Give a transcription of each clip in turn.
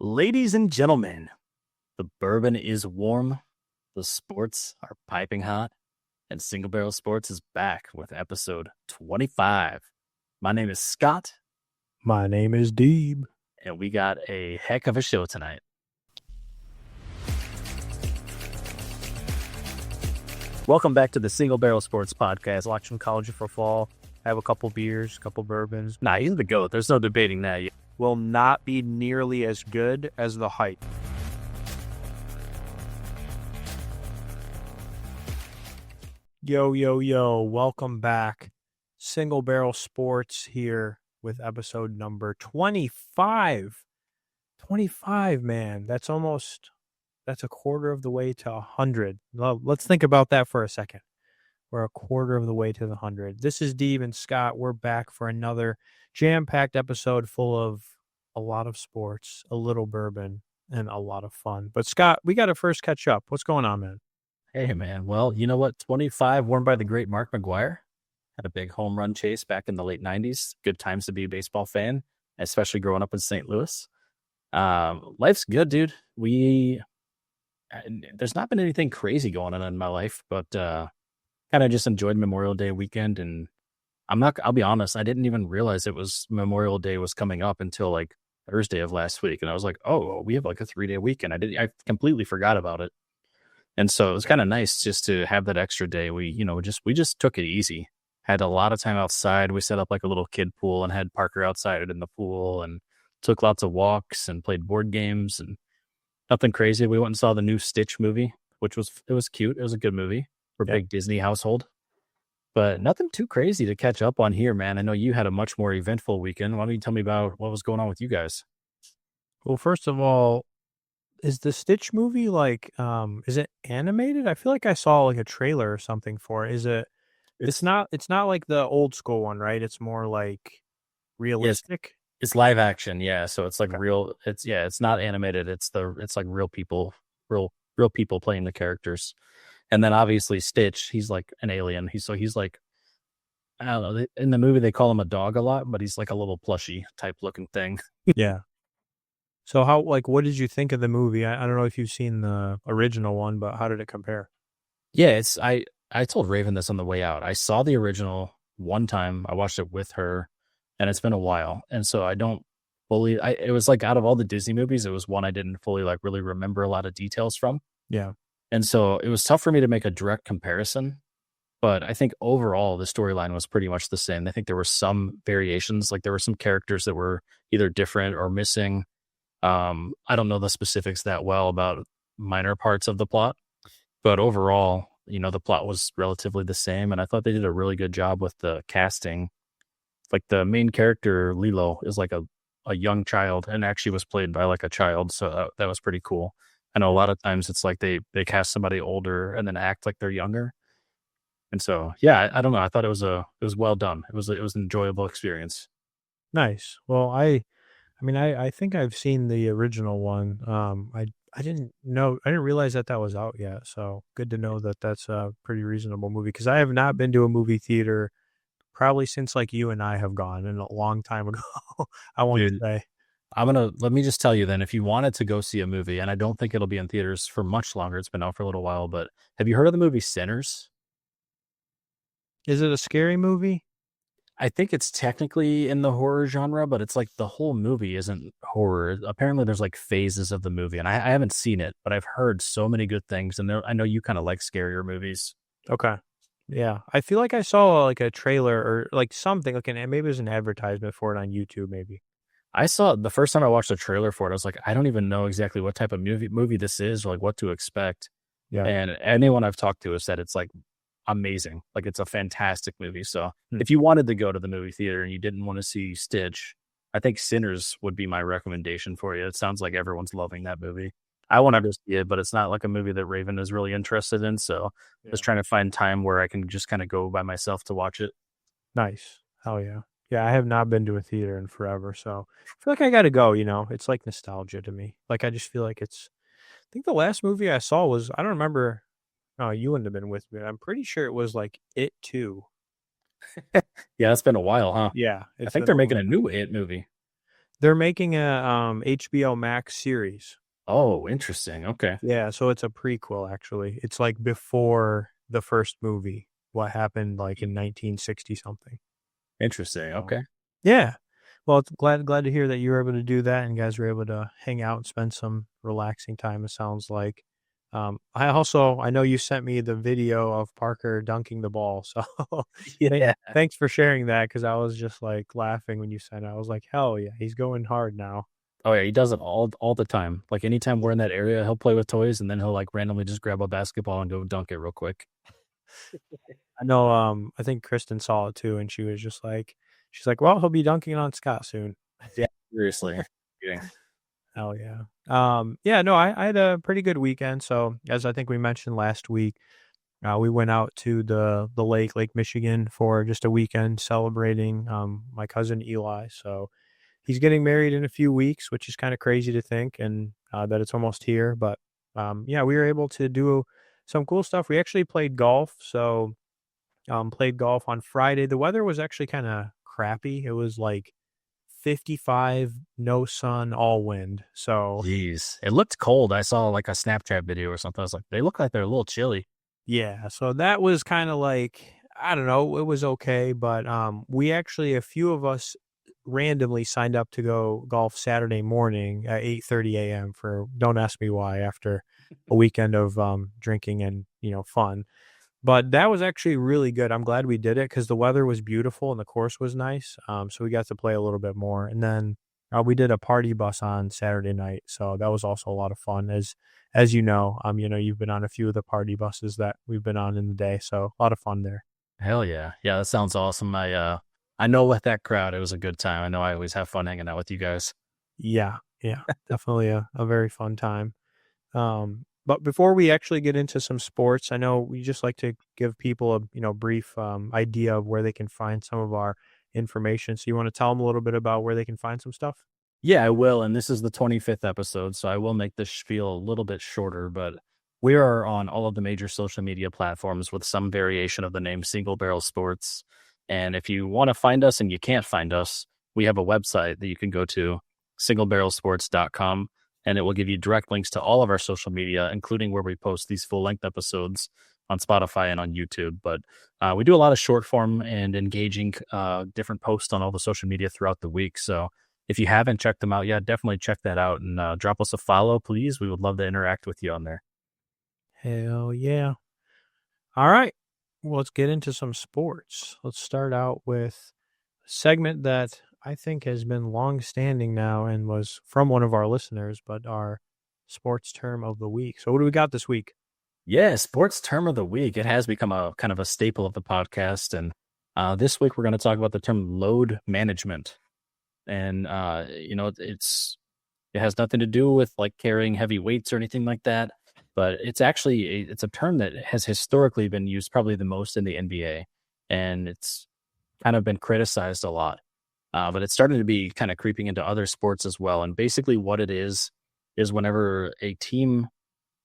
Ladies and gentlemen, the bourbon is warm, the sports are piping hot, and Single Barrel Sports is back with episode 25. My name is Scott, My name is Deeb. and we got a heck of a show tonight. Welcome back to the Single Barrel Sports Podcast. Watching college for fall. I have a couple beers, a couple bourbons. Nah, he's the GOAT. There's no debating that. Will not be nearly as good as the hype. Yo. Welcome back. Single Barrel Sports here with episode number 25. 25, man. That's a quarter of the way to 100. Let's think about that for a second. We're a quarter of the way to the 100. This is Deeb and Scott. We're back for another jam-packed episode full of a lot of sports, a little bourbon, and a lot of fun. But Scott, we got to first catch up. What's going on, man? Hey, man. Well, you know what? 25, worn by the great Mark McGwire. Had a big home run chase back in the late 90s. Good times to be a baseball fan, especially growing up in St. Louis. Life's good, dude. There's not been anything crazy going on in my life, but kind of just enjoyed Memorial Day weekend. And I'll be honest, I didn't even realize it was Memorial Day was coming up until like Thursday of last week. And I was like, oh, we have like a 3-day weekend. I completely forgot about it. And so it was kind of nice just to have that extra day. We just took it easy. Had a lot of time outside. We set up like a little kid pool and had Parker outside in the pool and took lots of walks and played board games and nothing crazy. We went and saw the new Stitch movie, which was cute. It was a good movie for big Disney household, but nothing too crazy to catch up on here, man. I know you had a much more eventful weekend. Why don't you tell me about what was going on with you guys? Well, first of all, is the Stitch movie like, is it animated? I feel like I saw like a trailer or something for it. Is it? It's not like the old school one, right? It's more like realistic. It's live action, yeah. So it's like real. It's not animated. It's like real people playing the characters. And then obviously Stitch, he's like an alien. He's like, I don't know. In the movie they call him a dog a lot, but he's like a little plushy type looking thing. Yeah. So what did you think of the movie? I don't know if you've seen the original one, but how did it compare? Yeah, I told Raven this on the way out. I saw the original one time. I watched it with her, and it's been a while. And so I don't fully, it was like out of all the Disney movies, it was one I didn't fully like really remember a lot of details from. Yeah. And so it was tough for me to make a direct comparison, but I think overall the storyline was pretty much the same. I think there were some variations, like there were some characters that were either different or missing. I don't know the specifics that well about minor parts of the plot, but overall, the plot was relatively the same. And I thought they did a really good job with the casting. Like the main character, Lilo, is like a young child and actually was played by like a child. So that was pretty cool. I know a lot of times it's like they cast somebody older and then act like they're younger. And so, yeah, I don't know. I thought it was well done. It was an enjoyable experience. Nice. Well, I think I've seen the original one. I didn't realize that was out yet. So good to know that that's a pretty reasonable movie, because I have not been to a movie theater probably since like you and I have gone, in a long time ago. I won't say. Let me just tell you then, if you wanted to go see a movie, and I don't think it'll be in theaters for much longer, it's been out for a little while, but have you heard of the movie Sinners? Is it a scary movie? I think it's technically in the horror genre, but it's like the whole movie isn't horror. Apparently there's like phases of the movie, and I haven't seen it, but I've heard so many good things, and I know you kind of like scarier movies. Okay. Yeah. I feel like I saw like a trailer or like something, like maybe it was an advertisement for it on YouTube, maybe. I saw the first time I watched a trailer for it, I was like, I don't even know exactly what type of movie this is or like what to expect. Yeah. And anyone I've talked to has said it's like amazing. Like it's a fantastic movie. So if you wanted to go to the movie theater and you didn't want to see Stitch, I think Sinners would be my recommendation for you. It sounds like everyone's loving that movie. I want to see it, but it's not like a movie that Raven is really interested in. So just trying to find time where I can just kind of go by myself to watch it. Nice. Hell yeah. Yeah, I have not been to a theater in forever, so I feel like I got to go, It's like nostalgia to me. Like, I just feel like I think the last movie I saw was, I don't remember. Oh, you wouldn't have been with me. I'm pretty sure it was like It 2. Yeah, it's been a while, huh? Yeah. I think they're making a new It movie. They're making a HBO Max series. Oh, interesting. Okay. Yeah, so it's a prequel actually. It's like before the first movie, what happened like in 1960 something. Interesting. So, Okay. yeah. Well, it's glad to hear that you were able to do that and guys were able to hang out and spend some relaxing time, it sounds like. I know you sent me the video of Parker dunking the ball. So Yeah. thanks for sharing that because I was just like laughing when you sent it. I was like, hell yeah, he's going hard now. Oh yeah, he does it all the time. Like anytime we're in that area, he'll play with toys and then he'll like randomly just grab a basketball and go dunk it real quick. I know, I think Kristen saw it too, and she was just like, she's like, well, he'll be dunking on Scott soon. Yeah, seriously. Kidding. Hell yeah. Yeah, no, I had a pretty good weekend. So as I think we mentioned last week, we went out to the Lake Michigan for just a weekend celebrating my cousin Eli. So he's getting married in a few weeks, which is kind of crazy to think, and that it's almost here. But yeah, we were able to do some cool stuff. We actually played golf. So played golf on Friday. The weather was actually kind of crappy. It was like 55, no sun, all wind. So Jeez. It looked cold. I saw like a Snapchat video or something. I was like, they look like they're a little chilly. yeah, so that was kind of like, I don't know, it was okay, but we actually, a few of us randomly signed up to go golf Saturday morning at 8:30 a.m. for, don't ask me why, after a weekend of drinking and, fun. But that was actually really good. I'm glad we did it because the weather was beautiful and the course was nice. So we got to play a little bit more. And then we did a party bus on Saturday night, so that was also a lot of fun. As you've been on a few of the party buses that we've been on in the day, so a lot of fun there. Hell yeah. Yeah, that sounds awesome. I know with that crowd, it was a good time. I know I always have fun hanging out with you guys. Yeah, yeah, definitely a very fun time. But before we actually get into some sports, I know we just like to give people a brief idea of where they can find some of our information. So you want to tell them a little bit about where they can find some stuff? Yeah, I will. And this is the 25th episode, so I will make this spiel a little bit shorter, but we are on all of the major social media platforms with some variation of the name Single Barrel Sports. And if you want to find us and you can't find us, we have a website that you can go to, singlebarrelsports.com, and it will give you direct links to all of our social media, including where we post these full length episodes on Spotify and on YouTube. But we do a lot of short form and engaging different posts on all the social media throughout the week. So if you haven't checked them out yet, definitely check that out and drop us a follow, please. We would love to interact with you on there. Hell yeah. All right. Well, let's get into some sports. Let's start out with a segment that I think has been long standing now and was from one of our listeners, but our sports term of the week. So what do we got this week? Yeah, sports term of the week. It has become a kind of a staple of the podcast. And this week we're going to talk about the term load management. And, it has nothing to do with like carrying heavy weights or anything like that. But it's actually it's a term that has historically been used probably the most in the NBA, and it's kind of been criticized a lot. But it's starting to be kind of creeping into other sports as well. And basically, what it is whenever a team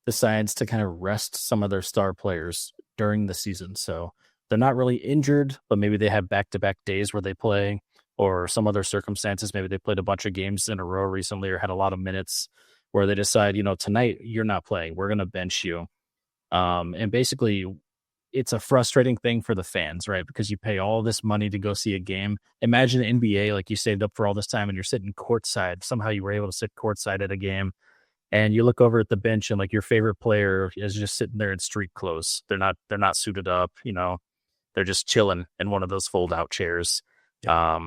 decides to kind of rest some of their star players during the season. So they're not really injured, but maybe they have back to back days where they play, or some other circumstances. Maybe they played a bunch of games in a row recently or had a lot of minutes where they decide, tonight you're not playing. We're going to bench you. And basically, it's a frustrating thing for the fans, right? Because you pay all this money to go see a game. Imagine the NBA, like you saved up for all this time and you're sitting courtside. Somehow you were able to sit courtside at a game and you look over at the bench and like your favorite player is just sitting there in street clothes. They're not suited up, they're just chilling in one of those fold out chairs. Yeah.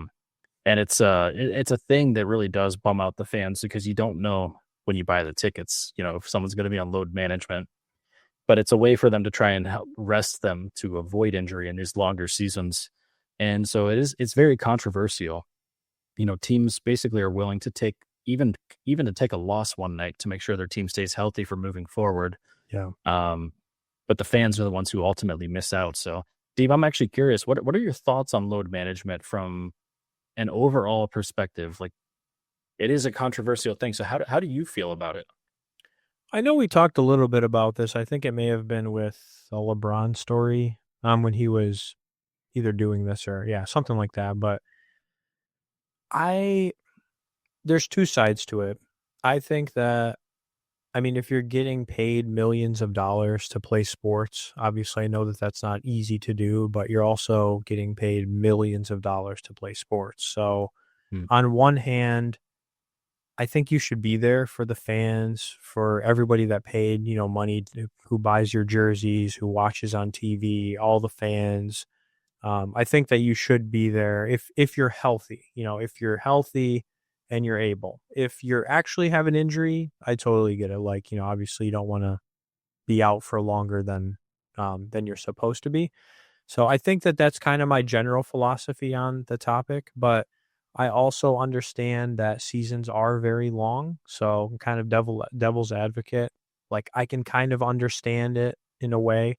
And it's a thing that really does bum out the fans because you don't know when you buy the tickets, if someone's going to be on load management. But it's a way for them to try and help rest them to avoid injury in these longer seasons. And so it's very controversial. Teams basically are willing to take even to take a loss one night to make sure their team stays healthy for moving forward. Yeah. But the fans are the ones who ultimately miss out. So, Steve, I'm actually curious, what are your thoughts on load management from an overall perspective? Like, it is a controversial thing. So how do you feel about it? I know we talked a little bit about this. I think it may have been with the LeBron story when he was either doing this or, yeah, something like that. But I there's two sides to it. I think that, I mean, if you're getting paid millions of dollars to play sports, obviously I know that that's not easy to do, but you're also getting paid millions of dollars to play sports. So Hmm. on one hand, I think you should be there for the fans, for everybody that paid, money, who buys your jerseys, who watches on TV, all the fans. I think that you should be there if you're healthy. If you're healthy and you're able. If you're actually have an injury, I totally get it. Like, obviously you don't want to be out for longer than you're supposed to be. So I think that that's kind of my general philosophy on the topic, but I also understand that seasons are very long. So I'm kind of devil's advocate. Like, I can kind of understand it in a way,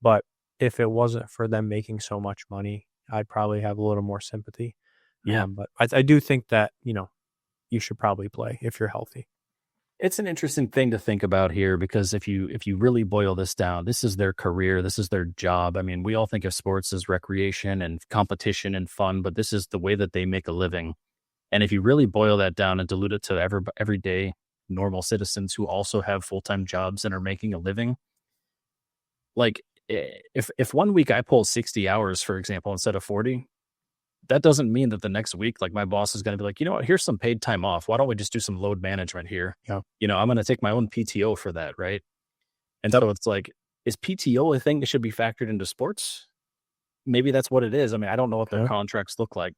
but if it wasn't for them making so much money, I'd probably have a little more sympathy. Yeah. But I do think that, you should probably play if you're healthy. It's an interesting thing to think about here because if you really boil this down, this is their career, this is their job. I mean, we all think of sports as recreation and competition and fun, but this is the way that they make a living. And if you really boil that down and dilute it to everyday normal citizens who also have full-time jobs and are making a living, like if one week I pull 60 hours, for example, instead of 40, that doesn't mean that the next week, like my boss is going to be like, you know what, here's some paid time off. Why don't we just do some load management here? Yeah. I'm going to take my own PTO for that. Right. And so it's like, is PTO a thing that should be factored into sports? Maybe that's what it is. I mean, I don't know what their contracts look like,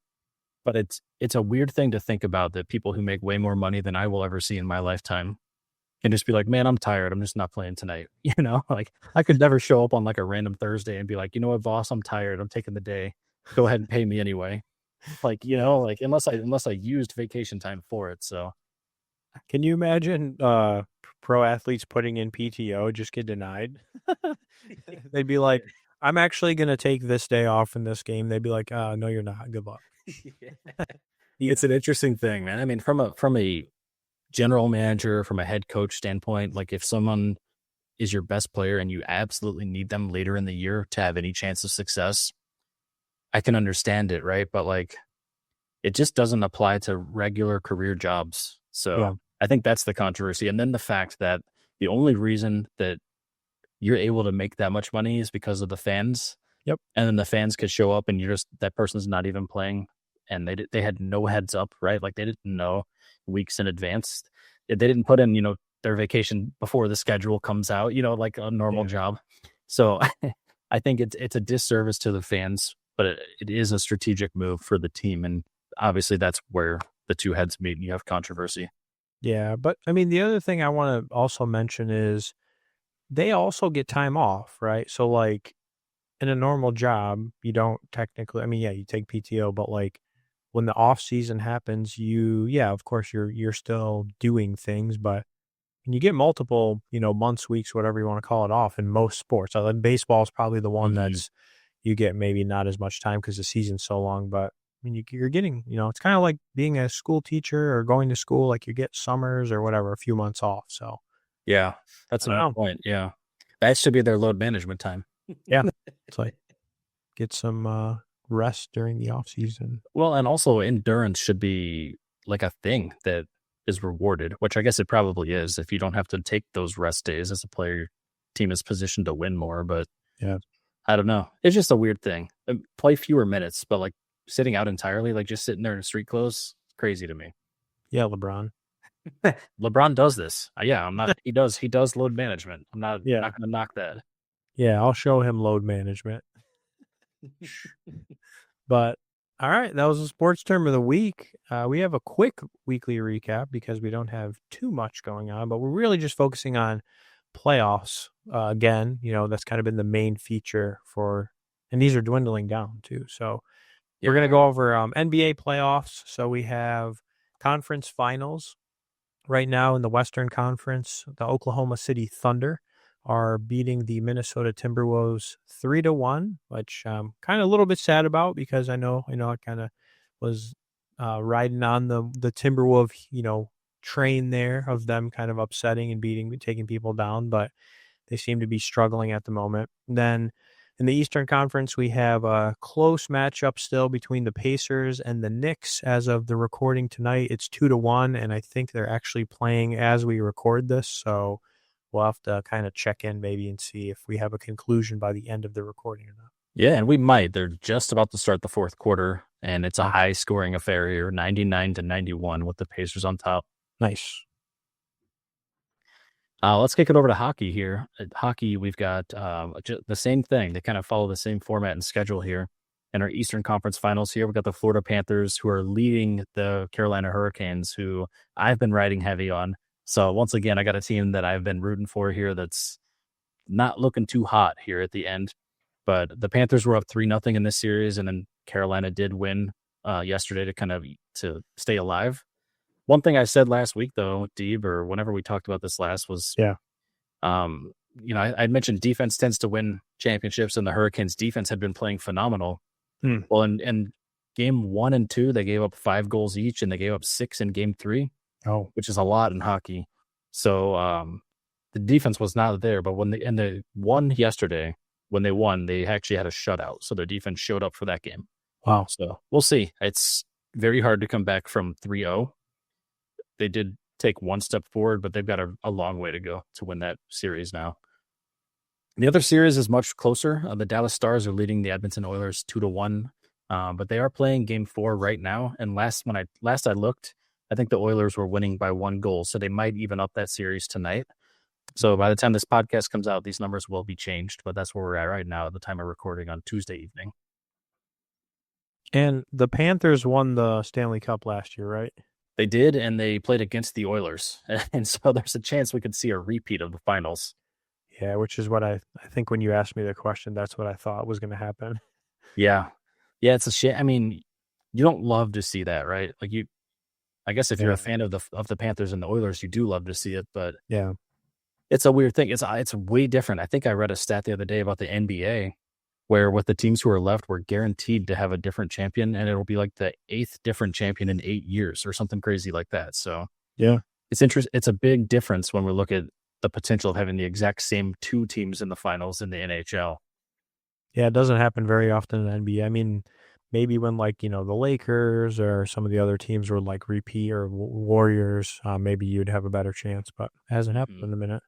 but it's a weird thing to think about that people who make way more money than I will ever see in my lifetime can just be like, man, I'm tired. I'm just not playing tonight. Like I could never show up on like a random Thursday and be like, you know what, boss, I'm tired. I'm taking the day. Go ahead and pay me anyway. Like, like unless I used vacation time for it. So can you imagine pro athletes putting in PTO just get denied? They'd be like, I'm actually going to take this day off in this game. They'd be like, no, you're not. Good luck. It's an interesting thing, man. I mean, from a general manager, from a head coach standpoint, like if someone is your best player and you absolutely need them later in the year to have any chance of success, I can understand it, right? But like, it just doesn't apply to regular career jobs. So I think that's the controversy. And then the fact that the only reason that you're able to make that much money is because of the fans. Yep. And then the fans could show up and that person's not even playing. And they had no heads up, right? Like they didn't know weeks in advance. They didn't put in, their vacation before the schedule comes out, like a normal job. So I think it's a disservice to the fans, but it is a strategic move for the team. And obviously that's where the two heads meet and you have controversy. Yeah. But I mean, the other thing I want to also mention is they also get time off, right? So like in a normal job, you don't technically, I mean, yeah, you take PTO, but like when the off season happens, of course you're still doing things, but when you get multiple, months, weeks, whatever you want to call it off in most sports, baseball is probably the one that's, you get maybe not as much time because the season's so long, but I mean, you're getting, it's kind of like being a school teacher or going to school, like you get summers or whatever, a few months off. So yeah, that's a good point. Yeah. That should be their load management time. Yeah. It's like get some rest during the off season. Well, and also endurance should be like a thing that is rewarded, which I guess it probably is if you don't have to take those rest days as a player, your team is positioned to win more. But yeah, I don't know. It's just a weird thing. Play fewer minutes, but like sitting out entirely, like just sitting there in street clothes, crazy to me. Yeah, LeBron. LeBron does this. Yeah, I'm not. He does load management. I'm not going to knock that. Yeah, I'll show him load management. But all right, that was the sports term of the week. We have a quick weekly recap because we don't have too much going on, but we're really just focusing on playoffs again. That's kind of been the main feature and these are dwindling down too. So we're going to go over NBA playoffs. So we have conference finals right now in the Western Conference. The Oklahoma City Thunder are beating the Minnesota Timberwolves 3-1, which I'm kind of a little bit sad about because I know I kind of was riding on the Timberwolf, train there of them kind of upsetting and taking people down, but they seem to be struggling at the moment. And then In the Eastern Conference, we have a close matchup still between the Pacers and the Knicks. As of the recording tonight, it's 2-1, and I think they're actually playing as we record this. So we'll have to kind of check in maybe and see if we have a conclusion by the end of the recording or not. Yeah, and we might. They're just about to start the fourth quarter, and it's a high-scoring affair here, 99-91 with the Pacers on top. Nice. Let's kick it over to hockey here. At hockey, we've got the same thing. They kind of follow the same format and schedule here. In our Eastern Conference Finals here, we've got the Florida Panthers, who are leading the Carolina Hurricanes, who I've been riding heavy on. So once again, I got a team that I've been rooting for here that's not looking too hot here at the end. But the Panthers were up 3-0 in this series, and then Carolina did win yesterday to stay alive. One thing I said last week, though, Deeb, or whenever we talked about this last, was, I mentioned defense tends to win championships, and the Hurricanes' defense had been playing phenomenal. Well, in game 1 and 2, they gave up 5 goals each, and they gave up 6 in game 3, which is a lot in hockey. So the defense was not there, but when they won yesterday, when they won, they actually had a shutout, so their defense showed up for that game. Wow. So we'll see. It's very hard to come back from 3-0. They did take one step forward, but they've got a long way to go to win that series now. The other series is much closer. The Dallas Stars are leading the Edmonton Oilers 2-1, but they are playing game 4 right now. And last I looked, I think the Oilers were winning by 1 goal, so they might even up that series tonight. So by the time this podcast comes out, these numbers will be changed, but that's where we're at right now at the time of recording on Tuesday evening. And the Panthers won the Stanley Cup last year, right? They did, and they played against the Oilers. And so there's a chance we could see a repeat of the finals. Yeah, which is what I think when you asked me the question, that's what I thought was going to happen. Yeah. Yeah, it's a shit. I mean, you don't love to see that, right? Like I guess if you're a fan of the Panthers and the Oilers, you do love to see it, but yeah, it's a weird thing. It's way different. I think I read a stat the other day about the NBA where with the teams who are left, we're guaranteed to have a different champion, and it'll be like the 8th different champion in 8 years or something crazy like that. So yeah, it's a big difference when we look at the potential of having the exact same 2 teams in the finals in the NHL. Yeah, it doesn't happen very often in the NBA. I mean, maybe when the Lakers or some of the other teams were like repeat or Warriors, maybe you'd have a better chance, but it hasn't happened in a minute.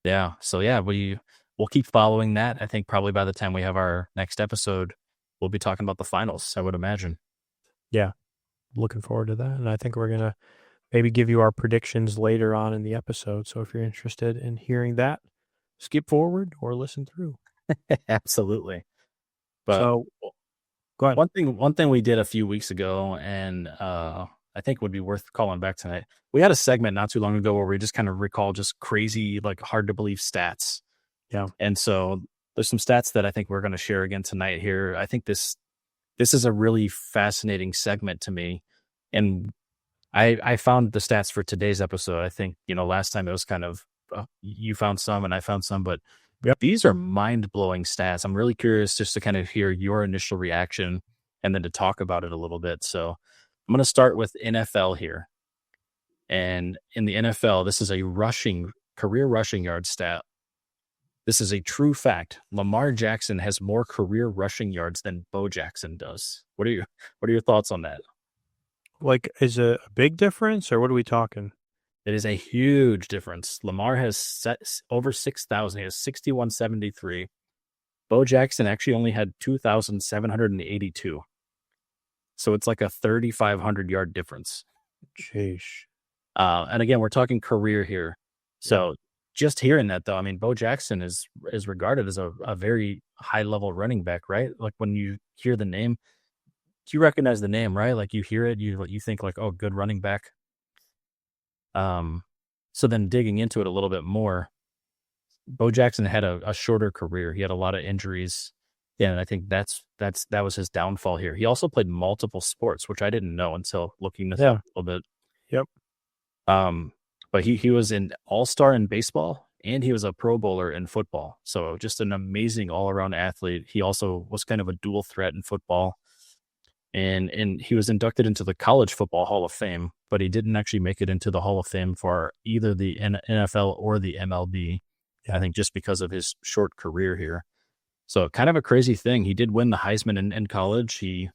Yeah. So yeah, we'll keep following that. I think probably by the time we have our next episode, we'll be talking about the finals, I would imagine. Yeah. Looking forward to that. And I think we're going to maybe give you our predictions later on in the episode. So if you're interested in hearing that, skip forward or listen through. Absolutely. But so go ahead. One thing we did a few weeks ago, and I think would be worth calling back tonight. We had a segment not too long ago where we just kind of recall just crazy, like hard to believe stats. Yeah. And so there's some stats that I think we're going to share again tonight here. I think this is a really fascinating segment to me. And I found the stats for today's episode. I think, last time it was kind of, you found some and I found some, but these are mind-blowing stats. I'm really curious just to kind of hear your initial reaction and then to talk about it a little bit. So I'm going to start with NFL here. And in the NFL, this is a career rushing yard stat. This is a true fact. Lamar Jackson has more career rushing yards than Bo Jackson does. What are your thoughts on that? Like, is it a big difference or what are we talking? It is a huge difference. Lamar has set over 6,000. He has 6,173. Bo Jackson actually only had 2,782. So it's like a 3,500 yard difference. Jeez. And again, we're talking career here. So just hearing that, though, I mean, Bo Jackson is regarded as a very high level running back, right? Like when you hear the name, you recognize the name, right? Like you hear it, you think like, oh, good running back. So then digging into it a little bit more, Bo Jackson had a shorter career. He had a lot of injuries. Yeah, and I think that was his downfall here. He also played multiple sports, which I didn't know until looking this up a little bit. Yep. But he was an all-star in baseball and he was a Pro Bowler in football. So just an amazing all-around athlete. He also was kind of a dual threat in football. And he was inducted into the College Football Hall of Fame, but he didn't actually make it into the Hall of Fame for either the NFL or the MLB. I think just because of his short career here. So kind of a crazy thing. He did win the Heisman in college. He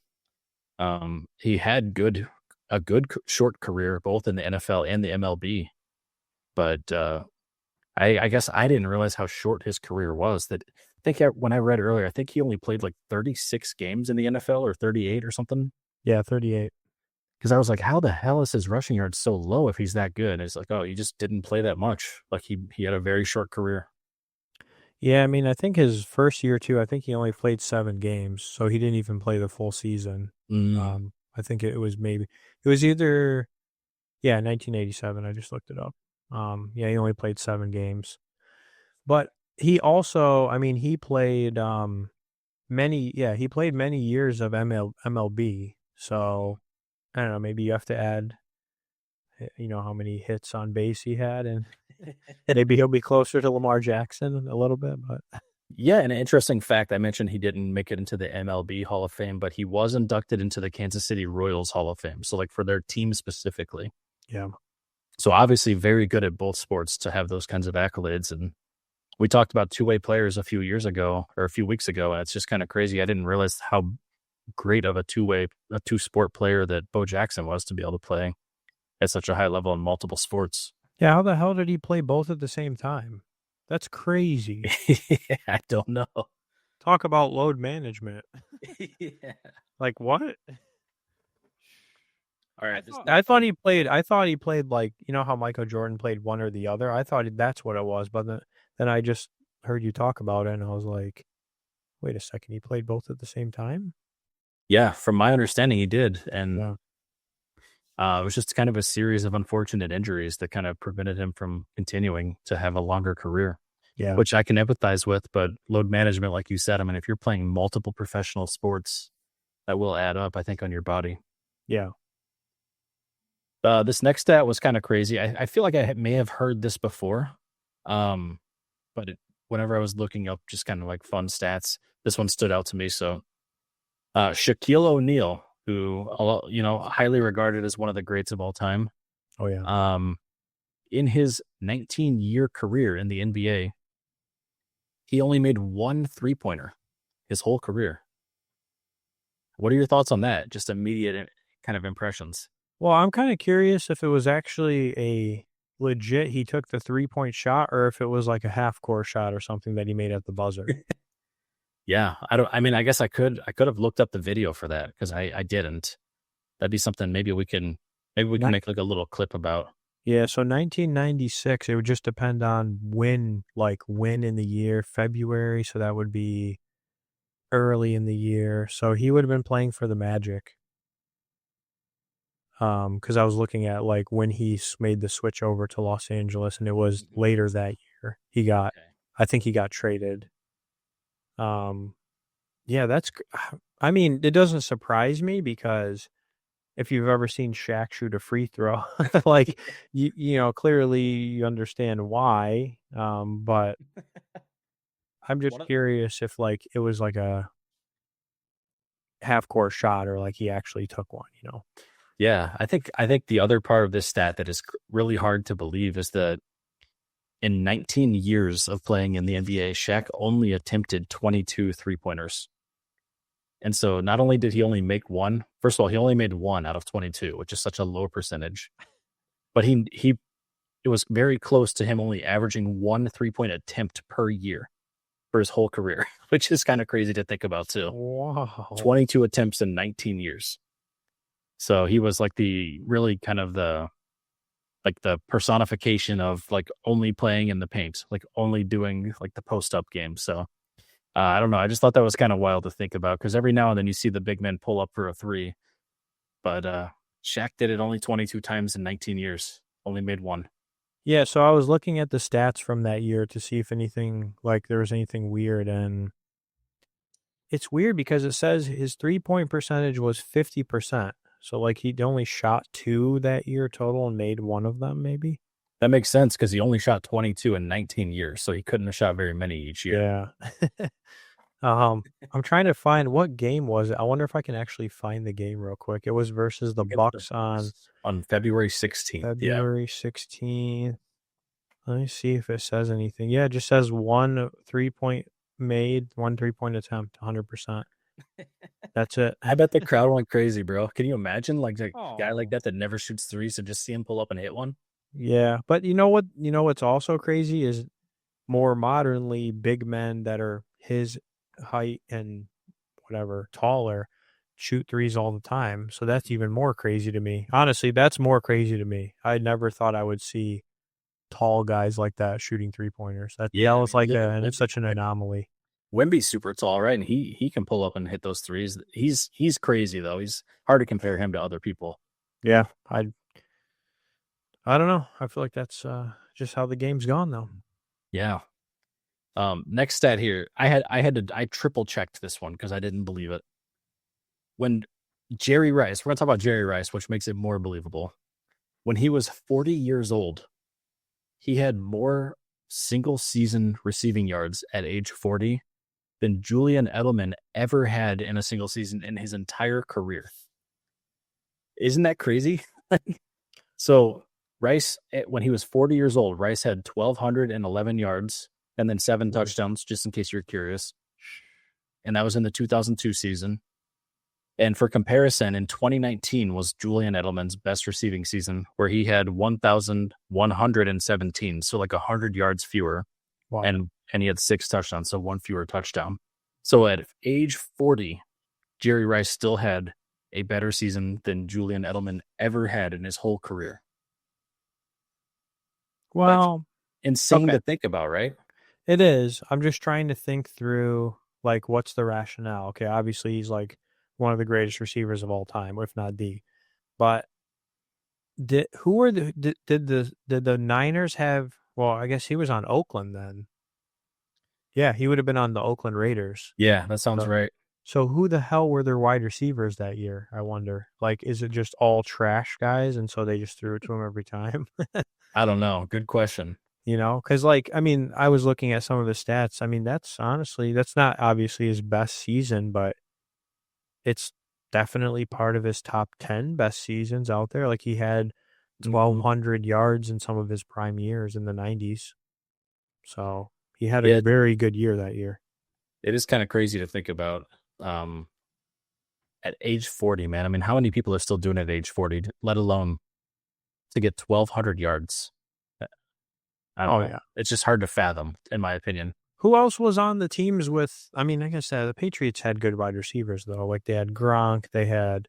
had a good short career both in the NFL and the MLB. But I guess I didn't realize how short his career was. That I think when I read earlier, I think he only played like 36 games in the NFL or 38 or something. Yeah, 38. Because I was like, how the hell is his rushing yard so low if he's that good? And it's like, oh, he just didn't play that much. Like he had a very short career. Yeah, I mean, I think his first year too, I think he only played 7 games, so he didn't even play the full season. I think it was either 1987. I just looked it up. He only played 7 games. But he also, I mean, he played many years of MLB. So I don't know, maybe you have to add how many hits on base he had, and maybe he'll be closer to Lamar Jackson a little bit, but yeah, and an interesting fact, I mentioned he didn't make it into the MLB Hall of Fame, but he was inducted into the Kansas City Royals Hall of Fame. So like for their team specifically. yeah. So obviously very good at both sports to have those kinds of accolades. And we talked about two-way players a few weeks ago, and it's just kind of crazy. I didn't realize how great of a two-sport player that Bo Jackson was to be able to play at such a high level in multiple sports. Yeah, how the hell did he play both at the same time? That's crazy. I don't know. Talk about load management. Yeah. Like what? All right. I thought he played like, how Michael Jordan played one or the other. I thought that's what it was, but then I just heard you talk about it and I was like, wait a second, he played both at the same time? Yeah, from my understanding, he did. And it was just kind of a series of unfortunate injuries that kind of prevented him from continuing to have a longer career. Yeah. Which I can empathize with, but load management, like you said, I mean, if you're playing multiple professional sports, that will add up, I think, on your body. Yeah. This next stat was kind of crazy. I feel like I may have heard this before, but whenever I was looking up just kind of like fun stats, this one stood out to me. So Shaquille O'Neal, who, highly regarded as one of the greats of all time. Oh, yeah. In his 19-year career in the NBA, he only made one three-pointer his whole career. What are your thoughts on that? Just immediate kind of impressions. Well, I'm kind of curious if it was actually a legit, he took the 3-point shot, or if it was like a half-court shot or something that he made at the buzzer. Yeah, I guess I could have looked up the video for that because I didn't. That'd be something maybe we can make like a little clip about. Yeah, so 1996, it would just depend on when in the year, February, so that would be early in the year. So he would have been playing for the Magic. Because I was looking at like when he made the switch over to Los Angeles, and it was later that year. I think he got traded. Yeah, I mean, it doesn't surprise me because if you've ever seen Shaq shoot a free throw, like clearly you understand why. But I'm just curious if like it was like a half-court shot or like he actually took one, Yeah, I think the other part of this stat that is really hard to believe is that in 19 years of playing in the NBA, Shaq only attempted 22 three-pointers. And so not only did he only make one, first of all, he only made one out of 22, which is such a low percentage. But it was very close to him only averaging one 3-point attempt per year for his whole career, which is kind of crazy to think about too. Wow. 22 attempts in 19 years. So he was like the personification of like only playing in the paint, like only doing like the post up game. So I don't know. I just thought that was kind of wild to think about because every now and then you see the big men pull up for a three, but Shaq did it only 22 times in 19 years, only made one. Yeah, so I was looking at the stats from that year to see if there was anything weird, and it's weird because it says his 3-point percentage was 50%. So like he'd only shot 2 that year total and made one of them maybe. That makes sense because he only shot 22 in 19 years, so he couldn't have shot very many each year. Yeah. I'm trying to find what game was it. I wonder if I can actually find the game real quick. It was versus the Bucks on February 16th. February 16th. Let me see if it says anything. Yeah, it just says 1 3-point made, 1 3-point attempt, 100%. That's it. I bet the crowd went crazy, bro. Can you imagine like a guy like Oh. that never shoots threes and just see him pull up and hit one? Yeah, but you know what? You know what's also crazy is more modernly big men that are his height and whatever taller shoot threes all the time. So that's even more crazy to me. Honestly, that's more crazy to me. I never thought I would see tall guys like that shooting 3-pointers. That Yeah, I was mean, like look at such an Wemby. anomaly. Wemby's super tall, right? And he can pull up and hit those threes. He's crazy though. He's hard to compare him to other people. Yeah, I don't know. I feel like that's just how the game's gone though. Yeah. Next stat here. I triple checked this one because I didn't believe it. When Jerry Rice, we're gonna talk about Jerry Rice, which makes it more believable. When he was 40 years old, he had more single season receiving yards at age 40 than Julian Edelman ever had in a single season in his entire career. Isn't that crazy? So Rice, when he was 40 years old, Rice had 1,211 yards and then 7 touchdowns, just in case you're curious. And that was in the 2002 season. And for comparison, in 2019 was Julian Edelman's best receiving season, where he had 1,117, so like 100 yards fewer. Wow. And he had 6 touchdowns, so 1 fewer touchdown. So at age 40, Jerry Rice still had a better season than Julian Edelman ever had in his whole career. Well, like, insane okay. to think about, right? It is. I'm just trying to think through like what's the rationale. Okay, obviously he's like one of the greatest receivers of all time, if not the. But did the Niners have? Well, I guess he was on Oakland then. Yeah, he would have been on the Oakland Raiders. Yeah, that sounds right. So who the hell were their wide receivers that year? I wonder. Like, is it just all trash guys, and so they just threw it to him every time? I don't know. Good question. You know, because like, I mean, I was looking at some of the stats. I mean, that's not obviously his best season, but it's definitely part of his top 10 best seasons out there. Like he had 1,200 yards in some of his prime years in the 90s. So he had a very good year that year. It is kind of crazy to think about. At age 40, man. I mean, how many people are still doing it at age 40, let alone to get 1,200 yards? I don't know. Yeah. It's just hard to fathom, in my opinion. Who else was on the teams with? I mean, like I said, the Patriots had good wide receivers, though. Like they had Gronk, they had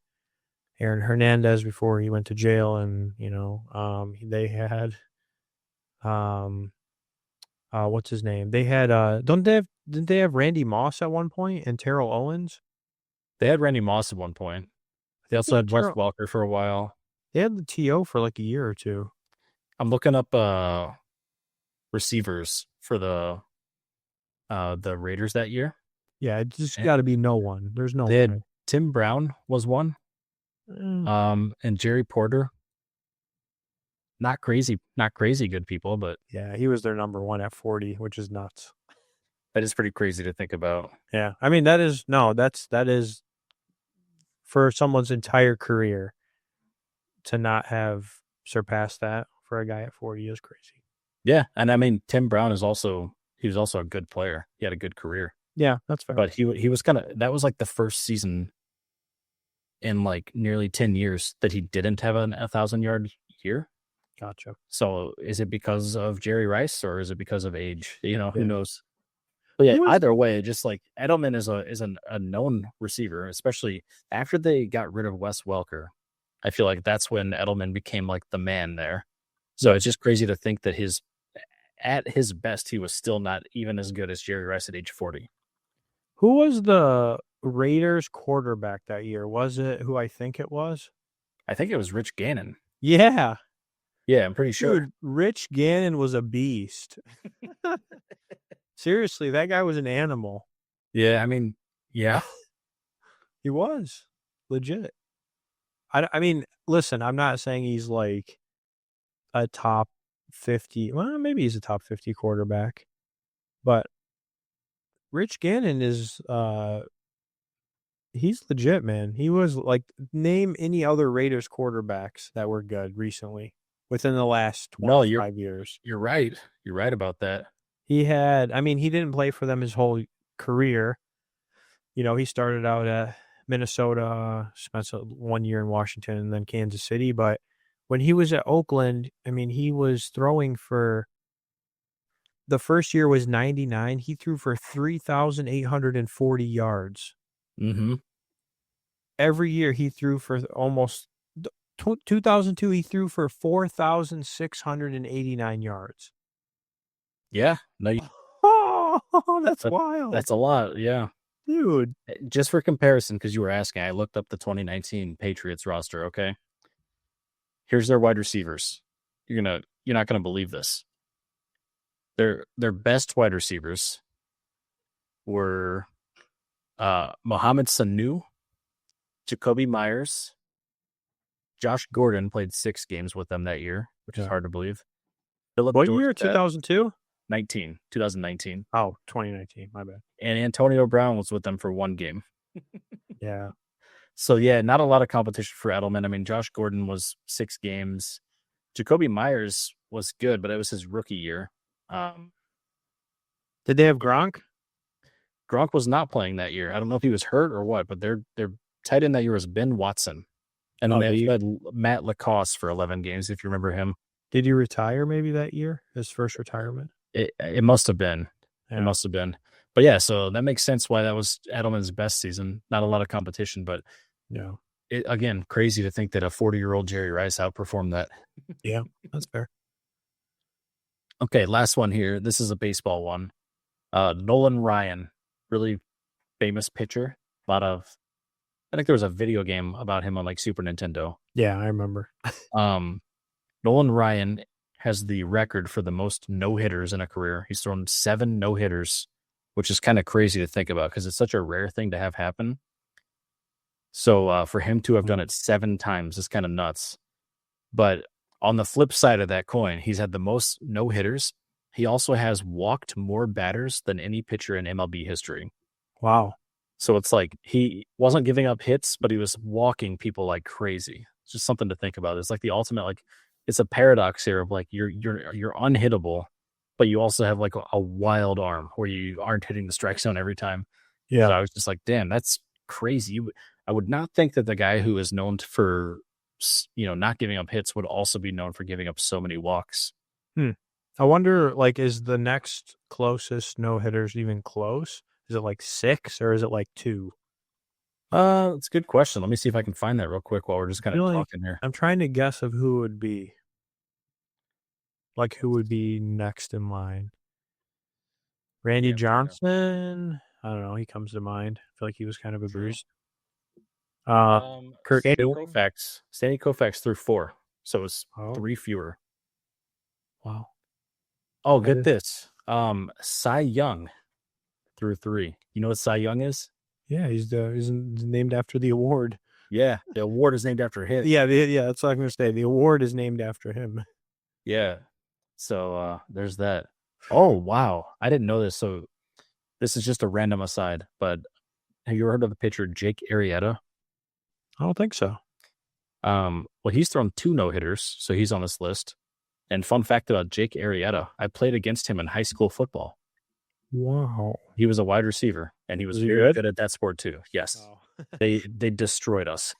Aaron Hernandez before he went to jail, and you know, they had, what's his name? They had, didn't they have Randy Moss at one point and Terrell Owens? They had Randy Moss at one point. They also had Wes Welker for a while. They had the TO for like a year or two. I'm looking up receivers for the Raiders that year. Yeah, it just got to be no one. There's no one. Tim Brown was one. And Jerry Porter. Not crazy good people, but yeah, he was their number one at 40, which is nuts. That is pretty crazy to think about. Yeah. I mean, that is for someone's entire career to not have surpassed that for a guy at 40 is crazy. Yeah. And I mean, Tim Brown was also a good player. He had a good career. Yeah, that's fair. But he was that was like the first season in like nearly 10 years that he didn't have 1,000-yard year. Gotcha. So is it because of Jerry Rice or is it because of age? You know, who knows? But yeah, either way, just like Edelman is a known receiver, especially after they got rid of Wes Welker. I feel like that's when Edelman became like the man there. So it's just crazy to think that at his best, he was still not even as good as Jerry Rice at age 40. Who was the Raiders quarterback that year? Was it who I think it was? I think it was Rich Gannon. Yeah. Yeah, I'm pretty sure. Dude, Rich Gannon was a beast. Seriously, that guy was an animal. Yeah, I mean, yeah. He was. Legit. I mean, listen, I'm not saying he's like a top 50. Well, maybe he's a top 50 quarterback. But Rich Gannon is he's legit, man. He was like, name any other Raiders quarterbacks that were good recently within the last 25 years. You're right. You're right about that. He didn't play for them his whole career. He started out at Minnesota, spent 1 year in Washington, and then Kansas City. But when he was at Oakland, I mean, he was throwing for the first year was 99. He threw for 3,840 yards. Mm-hmm. Every year he threw for almost 2002. He threw for 4,689 yards. Yeah. No, that's wild. That's a lot. Yeah. Dude. Just for comparison, because you were asking, I looked up the 2019 Patriots roster. Okay. Here's their wide receivers. You're not gonna believe this. Their best wide receivers were Mohamed Sanu, Jacoby Myers, Josh Gordon played 6 games with them that year, which is hard to believe. Philip what year? 2002? 2019. Oh, 2019. My bad. And Antonio Brown was with them for 1 game. Yeah. So, yeah, not a lot of competition for Edelman. I mean, Josh Gordon was 6 games. Jacoby Myers was good, but it was his rookie year. Did they have Gronk? Gronk was not playing that year. I don't know if he was hurt or what, but their tight end that year was Ben Watson. And then they had Matt Lacoste for 11 games, if you remember him. Did he retire maybe that year? His first retirement? It must have been. Yeah. It must have been. But yeah, so that makes sense why that was Edelman's best season. Not a lot of competition, but yeah. Again, crazy to think that a 40-year-old Jerry Rice outperformed that. Yeah, that's fair. Okay, last one here. This is a baseball one. Nolan Ryan, really famous pitcher. I think there was a video game about him on like Super Nintendo. Yeah, I remember. Nolan Ryan has the record for the most no-hitters in a career. He's thrown 7 no-hitters, which is kind of crazy to think about because it's such a rare thing to have happen. So for him to have done it 7 times is kind of nuts. But on the flip side of that coin, he's had the most no-hitters. He also has walked more batters than any pitcher in MLB history. Wow. So it's like he wasn't giving up hits, but he was walking people like crazy. It's just something to think about. It's like the ultimate, like it's a paradox here of like you're unhittable, but you also have like a wild arm where you aren't hitting the strike zone every time. Yeah. So I was just like, damn, that's crazy. I would not think that the guy who is known for, not giving up hits would also be known for giving up so many walks. I wonder, like, is the next closest no-hitters even close? Is it like 6 or is it like 2? It's a good question. Let me see if I can find that real quick while we're just kind of talking here. I'm trying to guess of who would be. Like, who would be next in line? Randy Johnson? I don't know. He comes to mind. I feel like he was kind of a bruise. Kurt Sandy Koufax threw 4. So it was 3 fewer. Wow. Oh, get this. Cy Young threw 3. You know what Cy Young is? Yeah, he's named after the award. Yeah, the award is named after him. Yeah, that's what I'm going to say. The award is named after him. Yeah. So there's that. Oh, wow. I didn't know this. So this is just a random aside, but have you ever heard of the pitcher Jake Arrieta? I don't think so. Well, he's thrown 2 no-hitters, so he's on this list. And fun fact about Jake Arrieta, I played against him in high school football. Wow. He was a wide receiver, and he was very good at that sport too. Yes. Oh. They destroyed us.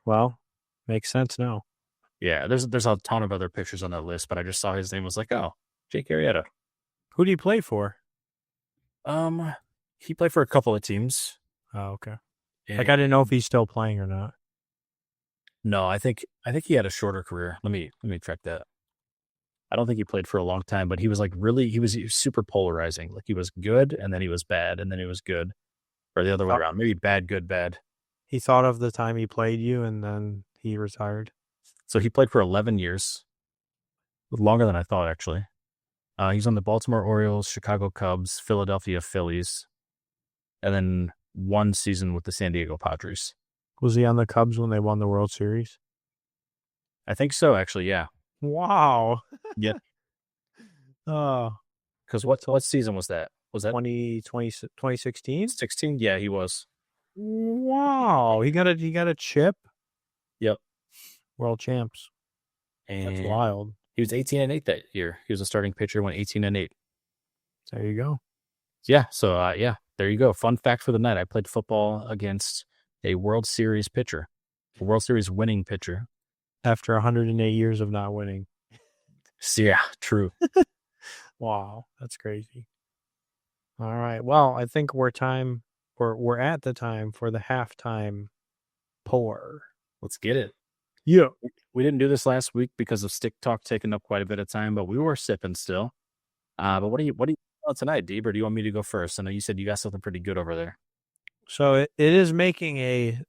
Well, makes sense now. Yeah, there's a ton of other pitchers on that list, but I just saw his name was like, oh, Jake Arrieta. Who do you play for? He played for a couple of teams. Oh, okay. Like I didn't know if he's still playing or not. No, I think he had a shorter career. Let me check that. I don't think he played for a long time, but he was like he was super polarizing. Like he was good and then he was bad and then he was good. Or the other way around. Maybe bad, good, bad. He thought of the time he played you and then he retired. So he played for 11 years. Longer than I thought, actually. He's on the Baltimore Orioles, Chicago Cubs, Philadelphia Phillies, and then 1 season with the San Diego Padres. Was he on the Cubs when they won the World Series? I think so, actually, yeah. Wow. Yeah. Because what season was that? Was that 2016? 16? Yeah, he was. Wow. He got a chip? Yep. World champs. And that's wild. He was 18-8 that year. He was a starting pitcher, went 18-8. There you go. Yeah. So yeah, there you go. Fun fact for the night: I played football against a World Series pitcher, a World Series winning pitcher. After 108 years of not winning. So, yeah, true. Wow, that's crazy. All right. Well, I think we're at the time for the halftime pour. Let's get it. Yeah. We didn't do this last week because of stick talk taking up quite a bit of time, but we were sipping still. But what do you want tonight, Deeb? Or do you want me to go first? I know you said you got something pretty good over there. So it is making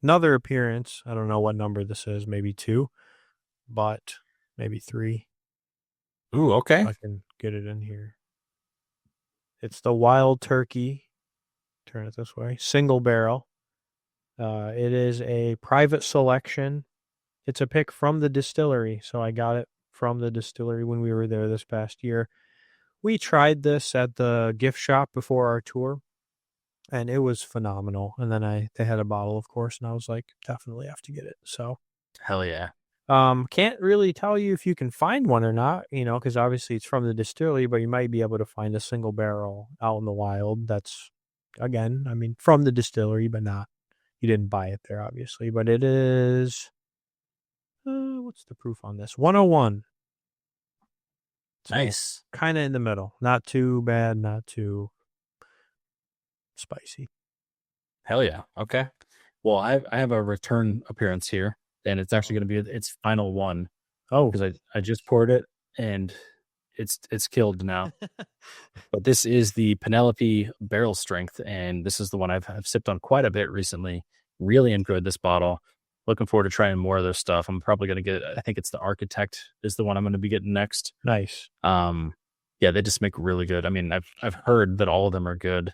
another appearance. I don't know what number this is, maybe 2, but maybe 3. Ooh, okay. I can get it in here. It's the Wild Turkey. Turn it this way. Single barrel. It is a private selection. It's a pick from the distillery. So I got it from the distillery when we were there this past year. We tried this at the gift shop before our tour, and it was phenomenal. And then they had a bottle, of course, and I was like, definitely have to get it. So Hell yeah. can't really tell you if you can find one or not, because obviously it's from the distillery, but you might be able to find a single barrel out in the wild. That's, again, I mean, from the distillery, but you didn't buy it there, obviously. But it is, what's the proof on this? 101. So Nice. kind of in the middle. Not too bad, not too spicy. Hell yeah. Okay. Well, I have a return appearance here, and it's actually going to be its final one. Oh, because I just poured it and it's killed now. But this is the Penelope Barrel Strength, and this is the one I've sipped on quite a bit recently. Really enjoyed this bottle. Looking forward to trying more of their stuff. I'm probably going to get, I think it's the Architect is the one I'm going to be getting next. nice. Yeah, they just make really good. I mean, I've heard that all of them are good,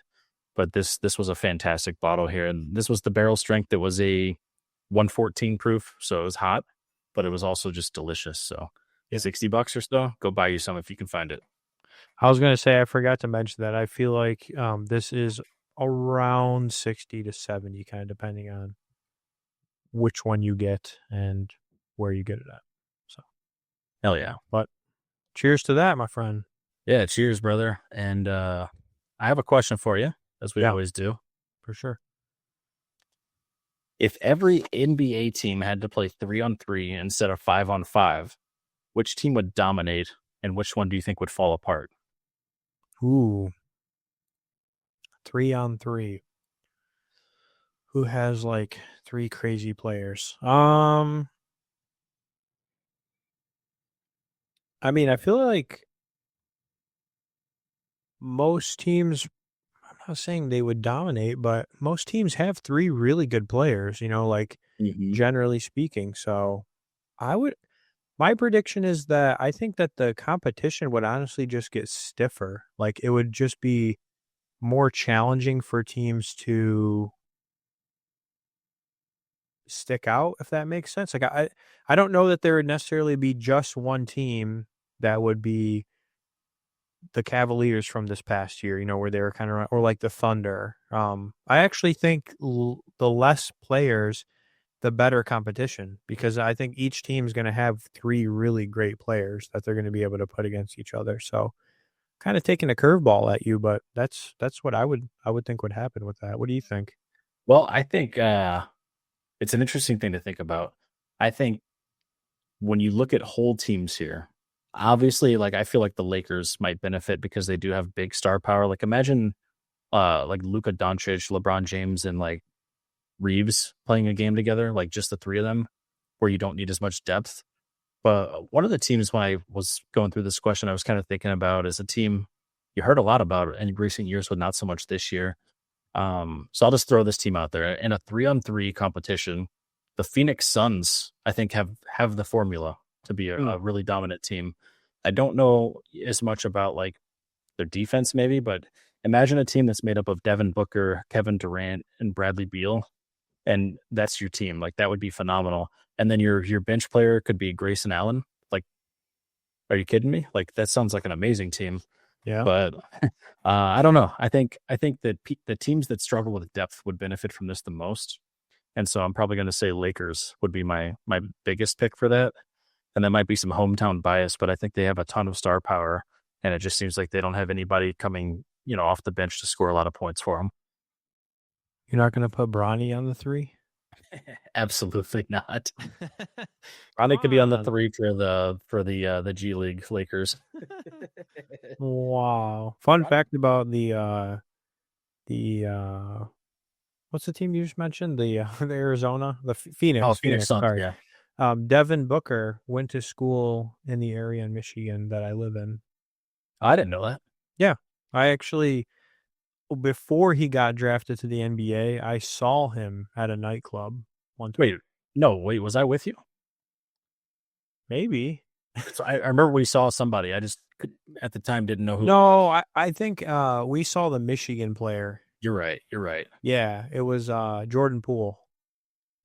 but this was a fantastic bottle here. And this was the Barrel Strength. It was a 114 proof, so it was hot, but it was also just delicious. So Yeah. $60 or so, go buy you some if you can find it. I was going to say, I forgot to mention that. I feel like this is around 60 to 70, kind of depending on which one you get and where you get it at. So, Hell yeah. but cheers to that, my friend. Yeah, cheers, brother. And I have a question for you, as we always do. For sure. If every NBA team had to play 3-on-3 instead of 5-on-5, which team would dominate and which one do you think would fall apart? Ooh. 3-on-3. Who has like 3 crazy players? I mean, I feel like most teams, I'm not saying they would dominate, but most teams have 3 really good players, like generally speaking. So my prediction is that I think that the competition would honestly just get stiffer. Like it would just be more challenging for teams to stick out, if that makes sense. Like I don't know that there would necessarily be just one team that would be the Cavaliers from this past year, where they were kind of, or like the Thunder. I actually think the less players, the better competition, because I think each team is going to have 3 really great players that they're going to be able to put against each other. So kind of taking a curveball at you, but that's what I would think would happen with that. What do you think? Well, I think it's an interesting thing to think about. I think when you look at whole teams here, obviously, like I feel like the Lakers might benefit because they do have big star power. Like imagine like Luka Doncic, LeBron James, and like Reeves playing a game together, like just the 3 of them, where you don't need as much depth. But one of the teams, when I was going through this question, I was kind of thinking about is a team you heard a lot about in recent years, but not so much this year. So I'll just throw this team out there in a 3-on-3 competition. The Phoenix Suns, I think, have the formula to be a really dominant team. I don't know as much about like their defense, maybe, but imagine a team that's made up of Devin Booker, Kevin Durant, and Bradley Beal, and that's your team. Like that would be phenomenal. And then your bench player could be Grayson Allen. Like, are you kidding me? Like that sounds like an amazing team. Yeah. But I don't know. I think that the teams that struggle with depth would benefit from this the most. And so I'm probably going to say Lakers would be my biggest pick for that. And that might be some hometown bias, but I think they have a ton of star power. And it just seems like they don't have anybody coming off the bench to score a lot of points for him. You're not going to put Bronny on the 3? Absolutely not. Bronny could be on the 3 for the G League Lakers. Wow. Fun fact about the what's the team you just mentioned? The Arizona, the Phoenix. Oh, Phoenix Suns. Sorry. Yeah. Devin Booker went to school in the area in Michigan that I live in. I didn't know that. Yeah. I actually, before he got drafted to the NBA, I saw him at a nightclub one time. Wait, was I with you? Maybe. So I remember we saw somebody. I just at the time didn't know who. No, I think we saw the Michigan player. You're right. Yeah, it was Jordan Poole.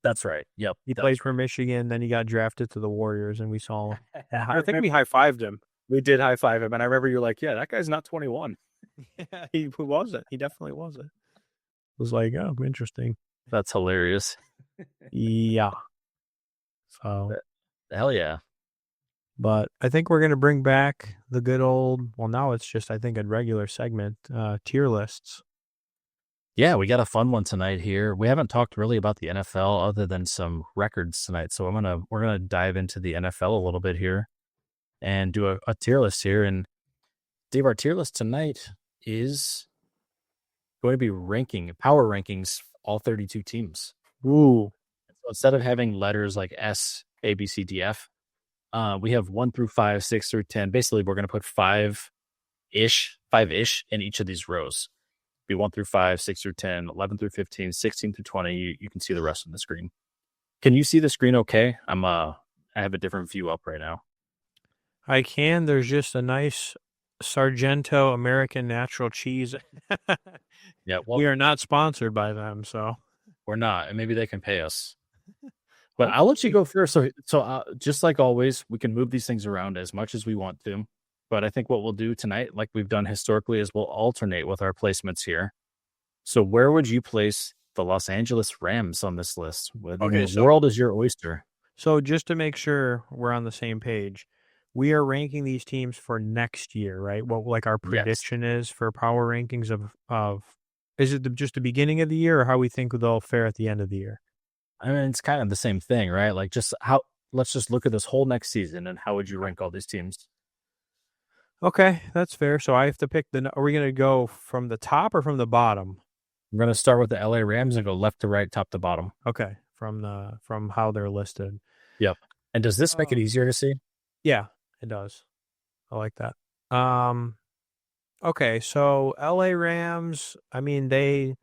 That's right. Yep. He played for Michigan, then he got drafted to the Warriors, and we saw him. I think we high-fived him. We did high-five him, and I remember you were like, yeah, that guy's not 21. Yeah, he wasn't. He definitely wasn't. It was like, oh, interesting. That's hilarious. Yeah. So. Hell yeah. But I think we're going to bring back the good old, well, now it's just, I think, a regular segment, tier lists. Yeah, we got a fun one tonight here. We haven't talked really about the NFL other than some records tonight. So we're gonna dive into the NFL a little bit here and do a tier list here. And Dave, our tier list tonight is going to be power rankings, all 32 teams. Ooh. So instead of having letters like S, A, B, C, D, F, we have 1 through 5, 6 through 10. Basically, we're going to put five-ish in each of these rows. Be 1 through 5, 6 through 10, 11 through 15, 16 through 20. You can see the rest on the screen. Can you see the screen okay? I have a different view up right now. I can. There's just a nice Sargento American natural cheese. Yeah, well, we are not sponsored by them, so we're not, and maybe they can pay us. But I'll let you go first. So just like always, we can move these things around as much as we want to. But I think what we'll do tonight, like we've done historically, is we'll alternate with our placements here. So where would you place the Los Angeles Rams on this list? The world is your oyster. So just to make sure we're on the same page, we are ranking these teams for next year, right? What like our prediction is for power rankings of is it just the beginning of the year or how we think they'll fare at the end of the year? I mean, it's kind of the same thing, right? Like let's just look at this whole next season and how would you rank all these teams? Okay, that's fair. So I have to pick are we going to go from the top or from the bottom? I'm going to start with the LA Rams and go left to right, top to bottom. Okay, from how they're listed. Yep. And does this make it easier to see? Yeah, it does. I like that. Okay, so LA Rams, I mean, they,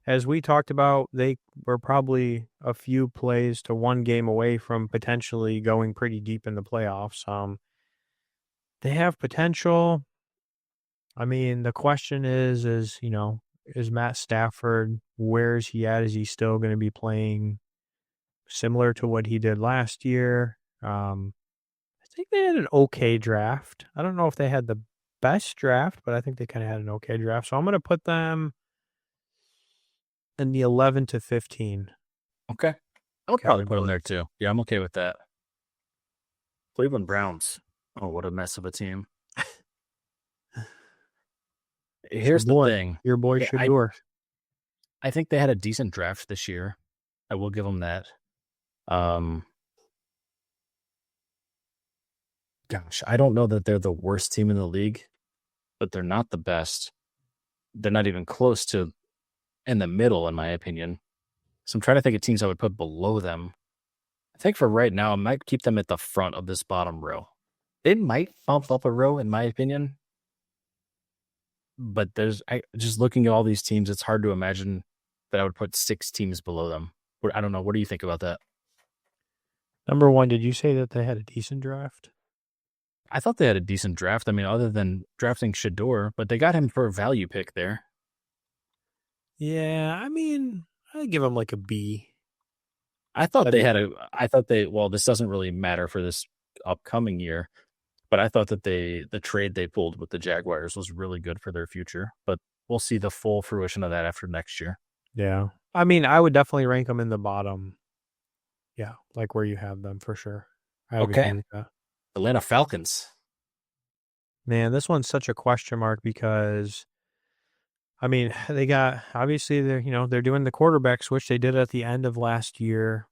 as we talked about, they were probably a few plays to one game away from potentially going pretty deep in the playoffs. They have potential. I mean, the question is Matt Stafford, where is he at? Is he still going to be playing similar to what he did last year? I think they had an okay draft. I don't know if they had the best draft, but I think they kind of had an okay draft. So I'm going to put them in the 11 to 15. Okay. I would probably put them there too. Yeah, I'm okay with that. Cleveland Browns. Oh, what a mess of a team. Here's the thing. Your boy Shedeur. I think they had a decent draft this year. I will give them that. Gosh, I don't know that they're the worst team in the league, but they're not the best. They're not even close to in the middle, in my opinion. So I'm trying to think of teams I would put below them. I think for right now, I might keep them at the front of this bottom row. They might bump up a row, in my opinion. But just looking at all these teams, it's hard to imagine that I would put 6 teams below them. I don't know. What do you think about that? Number one, did you say that they had a decent draft? I thought they had a decent draft. I mean, other than drafting Shedeur, but they got him for a value pick there. Yeah, I mean, I'd give him like a B. I thought well, this doesn't really matter for this upcoming year, but I thought that the trade they pulled with the Jaguars was really good for their future. But we'll see the full fruition of that after next year. Yeah. I mean, I would definitely rank them in the bottom. Yeah, like where you have them for sure. Okay. Atlanta Falcons. Man, this one's such a question mark because I mean, they got obviously they're doing the quarterback switch. They did at the end of last year.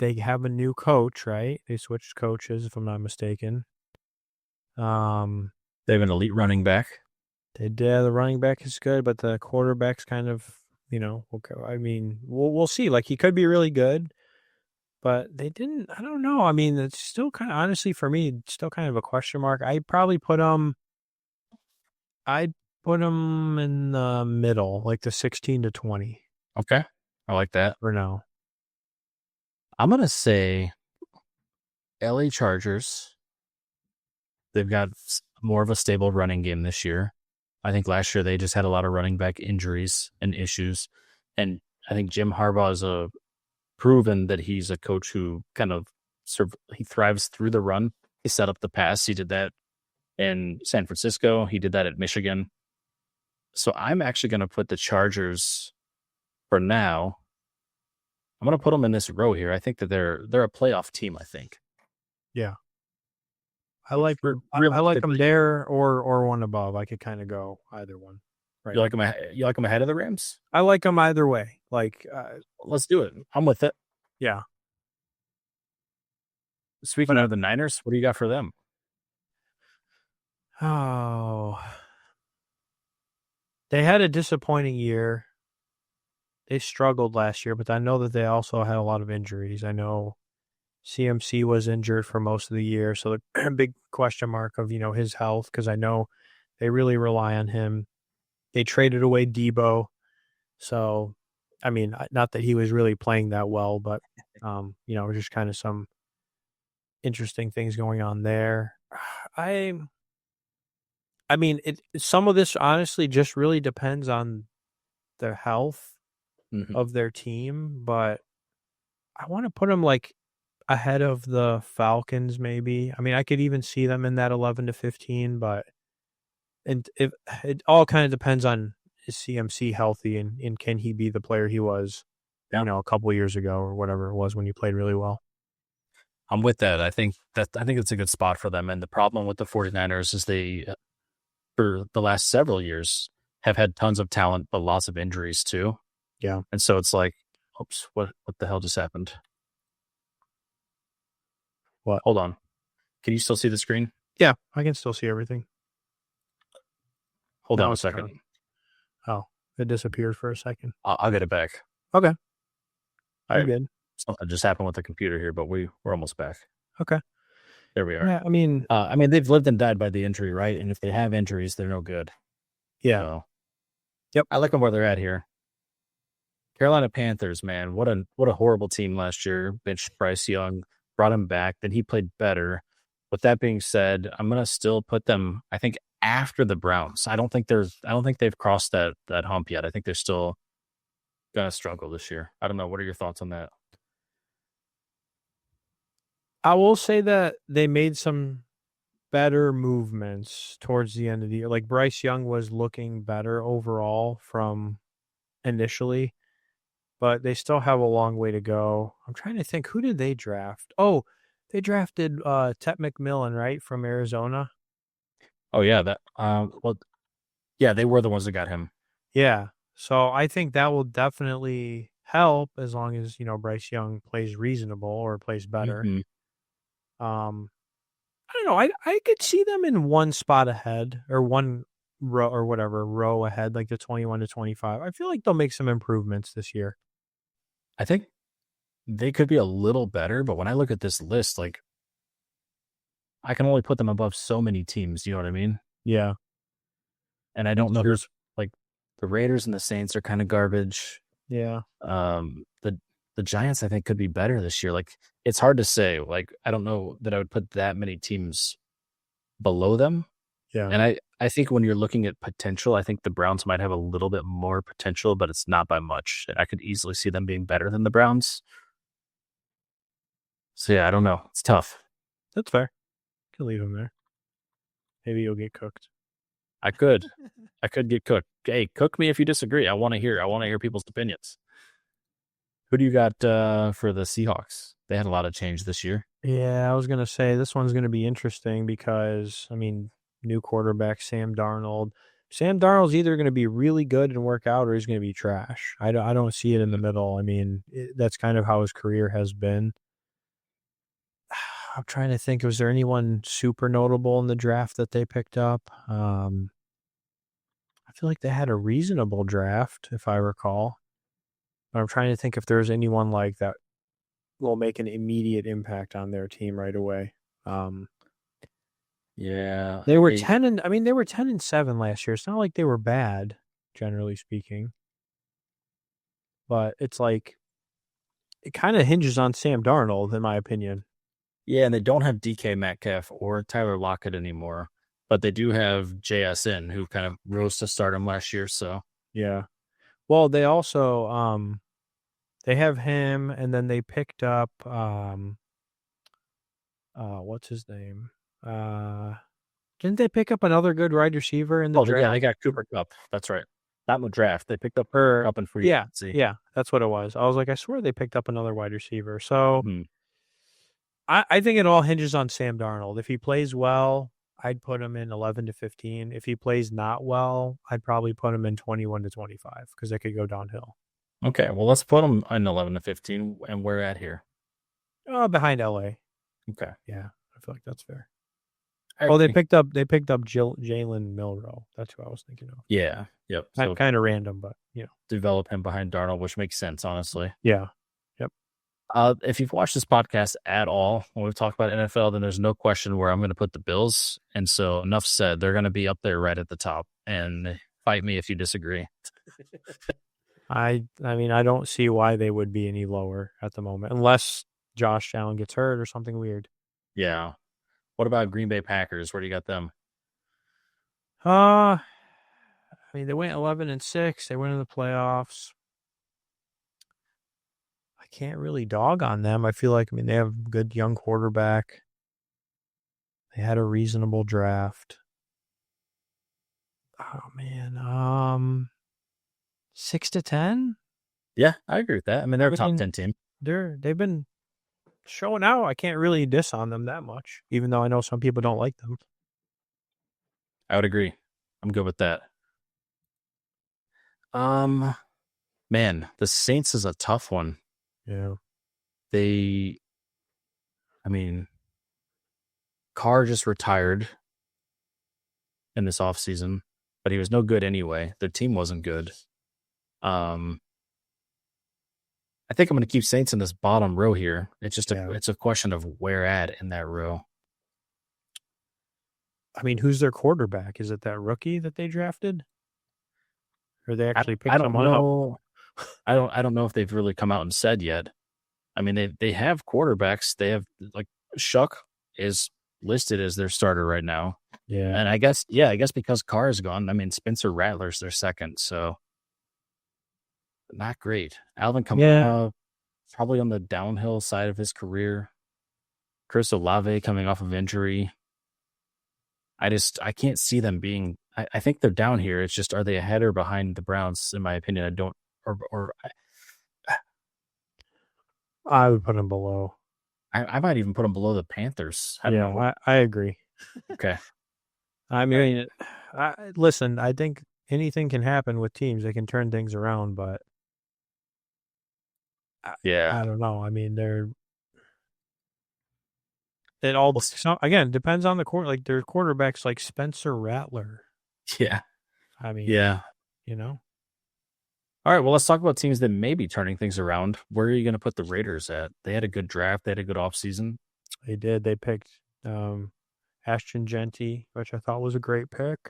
They have a new coach, right? They switched coaches, if I'm not mistaken. They have an elite running back. They did. The running back is good, but the quarterback's kind of, okay. I mean, we'll see. Like, he could be really good, but they didn't. I don't know. I mean, it's still kind of, honestly, for me, it's still kind of a question mark. I'd put them in the middle, like the 16 to 20 Okay. I like that. for now. I'm going to say LA Chargers. They've got more of a stable running game this year. I think last year they just had a lot of running back injuries and issues. And I think Jim Harbaugh has proven that he's a coach who kind of he thrives through the run. He set up the pass. He did that in San Francisco. He did that at Michigan. So I'm actually going to put the Chargers for now. I'm going to put them in this row here. I think that they're a playoff team, I think. Yeah. I like them there or one above. I could kind of go either one. Right. You like them ahead of the Rams? I like them either way. Like, let's do it. I'm with it. Yeah. Speaking of the Niners, what do you got for them? Oh, they had a disappointing year. They struggled last year, but I know that they also had a lot of injuries. I know CMC was injured for most of the year, so the big question mark of, his health, because I know they really rely on him. They traded away Debo, so, I mean, not that he was really playing that well, but, just kind of some interesting things going on there. I mean, some of this honestly just really depends on the health of their team, but I want to put them like ahead of the Falcons, maybe. I mean, I could even see them in that 11 to 15, but it all kind of depends on, is CMC healthy and can he be the player he was, a couple of years ago or whatever it was when he played really well. I'm with that. I think it's a good spot for them. And the problem with the 49ers is they, for the last several years, have had tons of talent, but lots of injuries too. Yeah. And so it's like, oops, what the hell just happened? What? Hold on. Can you still see the screen? Yeah, I can still see everything. Hold on a second. Oh, it disappeared for a second. I'll get it back. Okay. I'm good. Something just happened with the computer here, but we're almost back. Okay. There we are. Yeah, I mean, they've lived and died by the injury, right? And if they have injuries, they're no good. Yeah. So, yep. I like them where they're at here. Carolina Panthers, man, what a horrible team last year. Benched Bryce Young, brought him back, then he played better. With that being said, I'm gonna still put them, I think, after the Browns. I don't think they've crossed that hump yet. I think they're still gonna struggle this year. I don't know. What are your thoughts on that? I will say that they made some better movements towards the end of the year. Like, Bryce Young was looking better overall from initially, but they still have a long way to go. I'm trying to think, who did they draft? Oh, they drafted Ted McMillan, right, from Arizona. Oh yeah, they were the ones that got him. Yeah, so I think that will definitely help as long as Bryce Young plays reasonable or plays better. Mm-hmm. I don't know. I could see them in one spot ahead or one row ahead, like the 21 to 25. I feel like they'll make some improvements this year. I think they could be a little better, but when I look at this list, like, I can only put them above so many teams. You know what I mean? Yeah. And I don't know who's, like, the Raiders and the Saints are kind of garbage. Yeah. The Giants, I think, could be better this year. Like, it's hard to say. Like, I don't know that I would put that many teams below them. Yeah. And I think when you're looking at potential, I think the Browns might have a little bit more potential, but it's not by much. I could easily see them being better than the Browns. So, yeah, I don't know. It's tough. That's fair. You can leave them there. Maybe you'll get cooked. I could get cooked. Hey, cook me if you disagree. I want to hear people's opinions. Who do you got for the Seahawks? They had a lot of change this year. Yeah, I was going to say this one's going to be interesting because, I mean, new quarterback Sam Darnold. Sam Darnold's either going to be really good and work out, or he's going to be trash. I don't see it in the middle. I mean, that's kind of how his career has been. I'm trying to think. Was there anyone super notable in the draft that they picked up? I feel like they had a reasonable draft, if I recall. But I'm trying to think if there's anyone like that will make an immediate impact on their team right away. Yeah. They were 10-7 last year. It's not like they were bad, generally speaking. But it's like it kind of hinges on Sam Darnold, in my opinion. Yeah, and they don't have DK Metcalf or Tyler Lockett anymore, but they do have JSN, who kind of rose to stardom last year. So yeah. Well, they also they have him, and then they picked up what's his name? Didn't they pick up another good wide receiver in the draft? Yeah, they got Cooper Kupp. That's right. Not in the draft. They picked up Cooper Kupp in free agency. Yeah, that's what it was. I was like, I swear they picked up another wide receiver. So I think it all hinges on Sam Darnold. If he plays well, I'd put him in 11 to 15. If he plays not well, I'd probably put him in 21 to 25 because they could go downhill. Okay, well, let's put him in 11 to 15, and we're at here. Behind LA. Okay. Yeah, I feel like that's fair. Well, they picked up Jalen Milroe. That's who I was thinking of. Yeah. Yep. So kind of random, but develop him behind Darnold, which makes sense, honestly. Yeah. Yep. If you've watched this podcast at all, when we've talked about NFL, then there's no question where I'm going to put the Bills. And so enough said, they're going to be up there right at the top. And fight me if you disagree. I mean, I don't see why they would be any lower at the moment, unless Josh Allen gets hurt or something weird. Yeah. What about Green Bay Packers? Where do you got them? I mean, they went 11-6. They went in the playoffs. I can't really dog on them. I feel like, they have a good young quarterback. They had a reasonable draft. Oh man, 6-10. Yeah, I agree with that. I mean, they're a top 10 team. They've been showing out. I can't really diss on them that much, even though I know some people don't like them. I would agree. I'm good with that. Man, the Saints is a tough one. Yeah. Carr just retired in this offseason, but he was no good anyway. Their team wasn't good. I think I'm going to keep Saints in this bottom row here. It's just it's a question of where at in that row. I mean, who's their quarterback? Is it that rookie that they drafted? Or they actually picked someone up? I don't know if they've really come out and said yet. I mean, they have quarterbacks. They have, like, Shuck is listed as their starter right now. Yeah. And I guess because Carr is gone, I mean, Spencer Rattler's their second, so not great. Alvin Kamara, probably on the downhill side of his career. Chris Olave coming off of injury. I can't see them being. I think they're down here. It's just, are they ahead or behind the Browns? In my opinion, I don't. I would put them below. I might even put them below the Panthers. I agree. Okay. I mean, listen, I think anything can happen with teams. They can turn things around, but I don't know. I mean, it all again depends on the court. Like, there's quarterbacks like Spencer Rattler. Yeah. I mean, All right, well, let's talk about teams that may be turning things around. Where are you going to put the Raiders at? They had a good draft. They had a good offseason. They did. They picked Ashton Genty, which I thought was a great pick.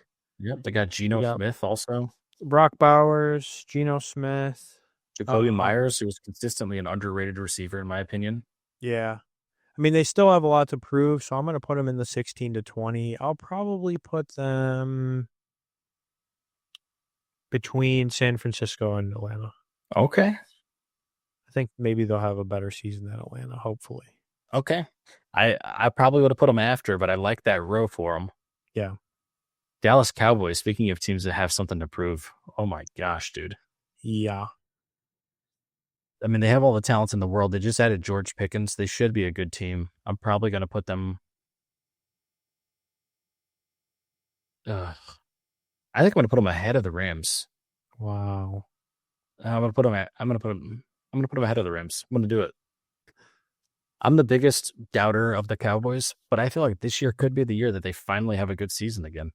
Yep, they got Geno Smith also. Brock Bowers, Geno Smith. Jacoby Myers, who was consistently an underrated receiver, in my opinion. Yeah. I mean, they still have a lot to prove, so I'm going to put them in the 16 to 20. I'll probably put them between San Francisco and Atlanta. Okay. I think maybe they'll have a better season than Atlanta, hopefully. Okay. I probably would have put them after, but I like that row for them. Yeah. Dallas Cowboys, speaking of teams that have something to prove. Oh, my gosh, dude. Yeah. I mean, they have all the talents in the world. They just added George Pickens. They should be a good team. I'm probably going to put them. I think I'm going to put them ahead of the Rams. Wow. I'm going to put them. I'm going to put them ahead of the Rams. I'm going to do it. I'm the biggest doubter of the Cowboys, but I feel like this year could be the year that they finally have a good season again.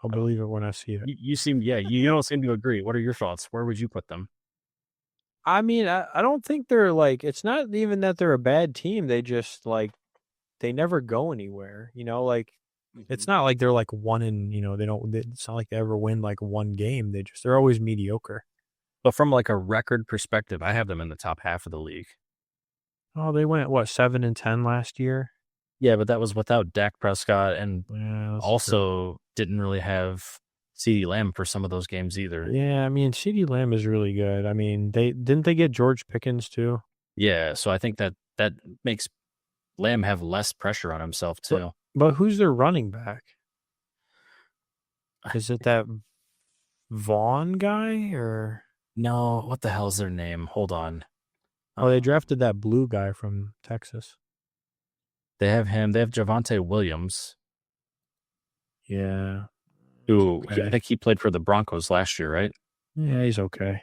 I'll believe it when I see it. You seem, you don't seem to agree. What are your thoughts? Where would you put them? I mean, I don't think they're like, it's not even that they're a bad team. They just like, they never go anywhere, like it's not like they're like it's not like they ever win like one game. They're always mediocre. But from like a record perspective, I have them in the top half of the league. Oh, they went, what, 7-10 last year? Yeah, but that was without Dak Prescott and Yeah, also didn't really have CeeDee Lamb for some of those games either. Yeah, I mean, CeeDee Lamb is really good. I mean, didn't they get George Pickens too? Yeah, so I think that makes Lamb have less pressure on himself too. But who's their running back? Is it that Vaughn guy or? No, what the hell's their name? Hold on. Oh, they drafted that blue guy from Texas. They have him. They have Javonte Williams. Yeah. Who I think he played for the Broncos last year, right? Yeah, he's okay.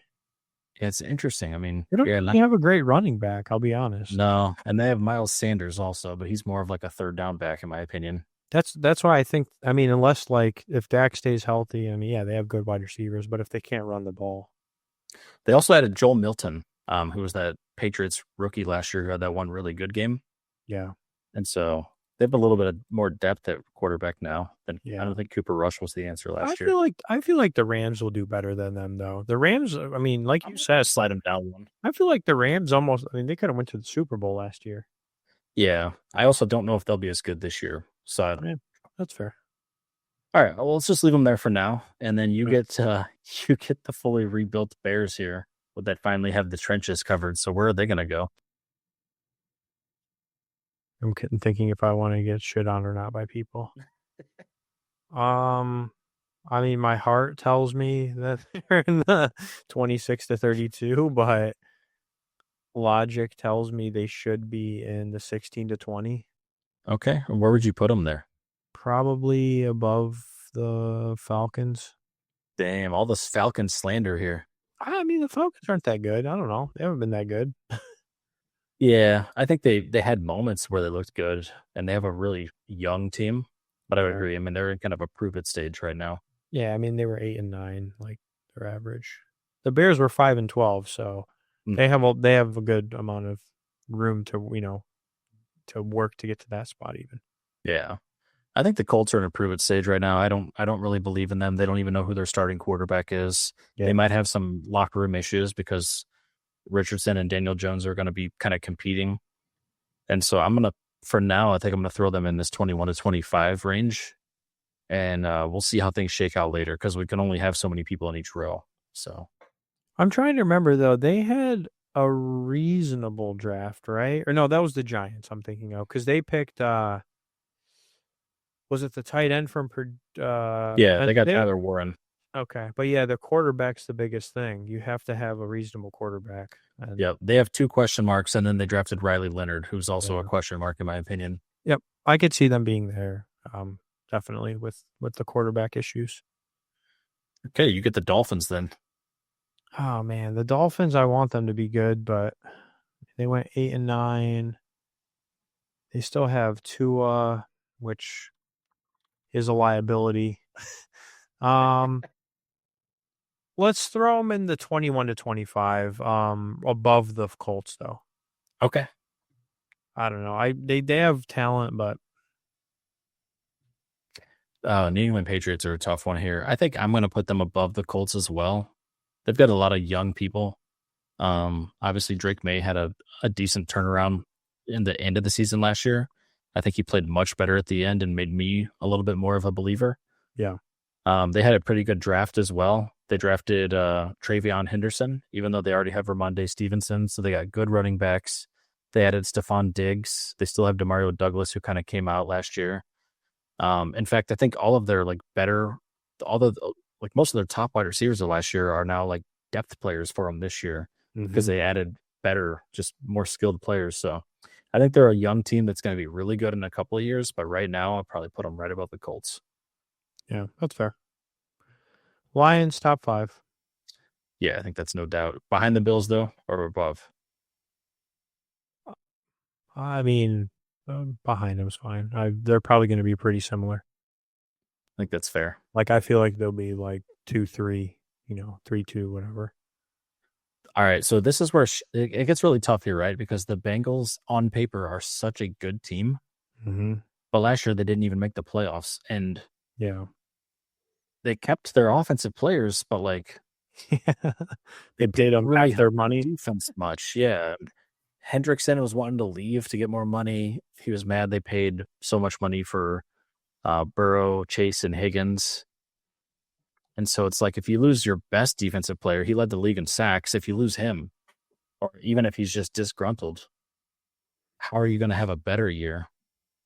Yeah, it's interesting. I mean, They don't really have a great running back, I'll be honest. No, and they have Miles Sanders also, but he's more of like a third down back in my opinion. That's why I think, I mean, unless like if Dak stays healthy, I mean, yeah, they have good wide receivers, but if they can't run the ball. They also had a Joel Milton, who was that Patriots rookie last year who had that one really good game. Yeah. And so they have a little bit of more depth at quarterback now. I don't think Cooper Rush was the answer last year. I feel like the Rams will do better than them though. The Rams, I mean, like you said, slide them down one. I feel like the Rams almost, I mean, they could have went to the Super Bowl last year. Yeah. I also don't know if they'll be as good this year. So that's fair. All right, well, let's just leave them there for now, and then you get the fully rebuilt Bears here. Would that finally have the trenches covered? So where are they going to go? I'm thinking if I want to get shit on or not by people. I mean, my heart tells me that they're in the 26-32, but logic tells me they should be in the 16-20. Okay, where would you put them there? Probably above the Falcons. Damn, all this Falcon slander here. I mean, the Falcons aren't that good. I don't know. They haven't been that good. Yeah, I think they had moments where they looked good, and they have a really young team. But I would agree. I mean, they're in kind of a prove-it stage right now. Yeah, I mean, they were 8-9, like their average. The Bears were 5-12, so they have a good amount of room to to work to get to that spot even. Yeah. I think the Colts are in a prove-it stage right now. I don't really believe in them. They don't even know who their starting quarterback is. Yeah. They might have some locker room issues because Richardson and Daniel Jones are going to be kind of competing. And so for now, I think I'm going to throw them in this 21-25 range. And we'll see how things shake out later because we can only have so many people in each row. So I'm trying to remember, though. They had a reasonable draft, right? Or no, that was the Giants I'm thinking of because they picked was it the tight end from yeah, they got Tyler Warren. Okay, but yeah, the quarterback's the biggest thing. You have to have a reasonable quarterback. Yeah, they have 2 question marks, and then they drafted Riley Leonard, who's also a question mark in my opinion. Yep, I could see them being there, definitely with the quarterback issues. Okay, you get the Dolphins then. Oh man, the Dolphins, I want them to be good, but they went 8-9. They still have Tua, which is a liability. Let's throw them in the 21-25, above the Colts though. Okay. I don't know. They have talent, but New England Patriots are a tough one here. I think I'm going to put them above the Colts as well. They've got a lot of young people. Obviously Drake May had a decent turnaround in the end of the season last year. I think he played much better at the end and made me a little bit more of a believer. Yeah. They had a pretty good draft as well. They drafted Travion Henderson, even though they already have Ramondre Stevenson. So they got good running backs. They added Stephon Diggs. They still have Demario Douglas, who kind of came out last year. In fact, I think all of their most of their top wide receivers of last year are now like depth players for them this year because they added better, just more skilled players. So I think they're a young team that's going to be really good in a couple of years. But right now, I'll probably put them right above the Colts. Yeah, that's fair. Lions top 5. Yeah, I think that's no doubt. Behind the Bills, though, or above? I mean, behind them's fine. They're probably going to be pretty similar. I think that's fair. Like, I feel like they'll be like 2-3, 3-2, whatever. All right, so this is where it gets really tough here, right? Because the Bengals on paper are such a good team, but last year they didn't even make the playoffs, and Yeah. they kept their offensive players, but like They did them really half their money. defense much. Yeah, Hendrickson was wanting to leave to get more money. He was mad they paid so much money for Burrow, Chase, and Higgins. And so it's like if you lose your best defensive player, he led the league in sacks. If you lose him, or even if he's just disgruntled, how are you going to have a better year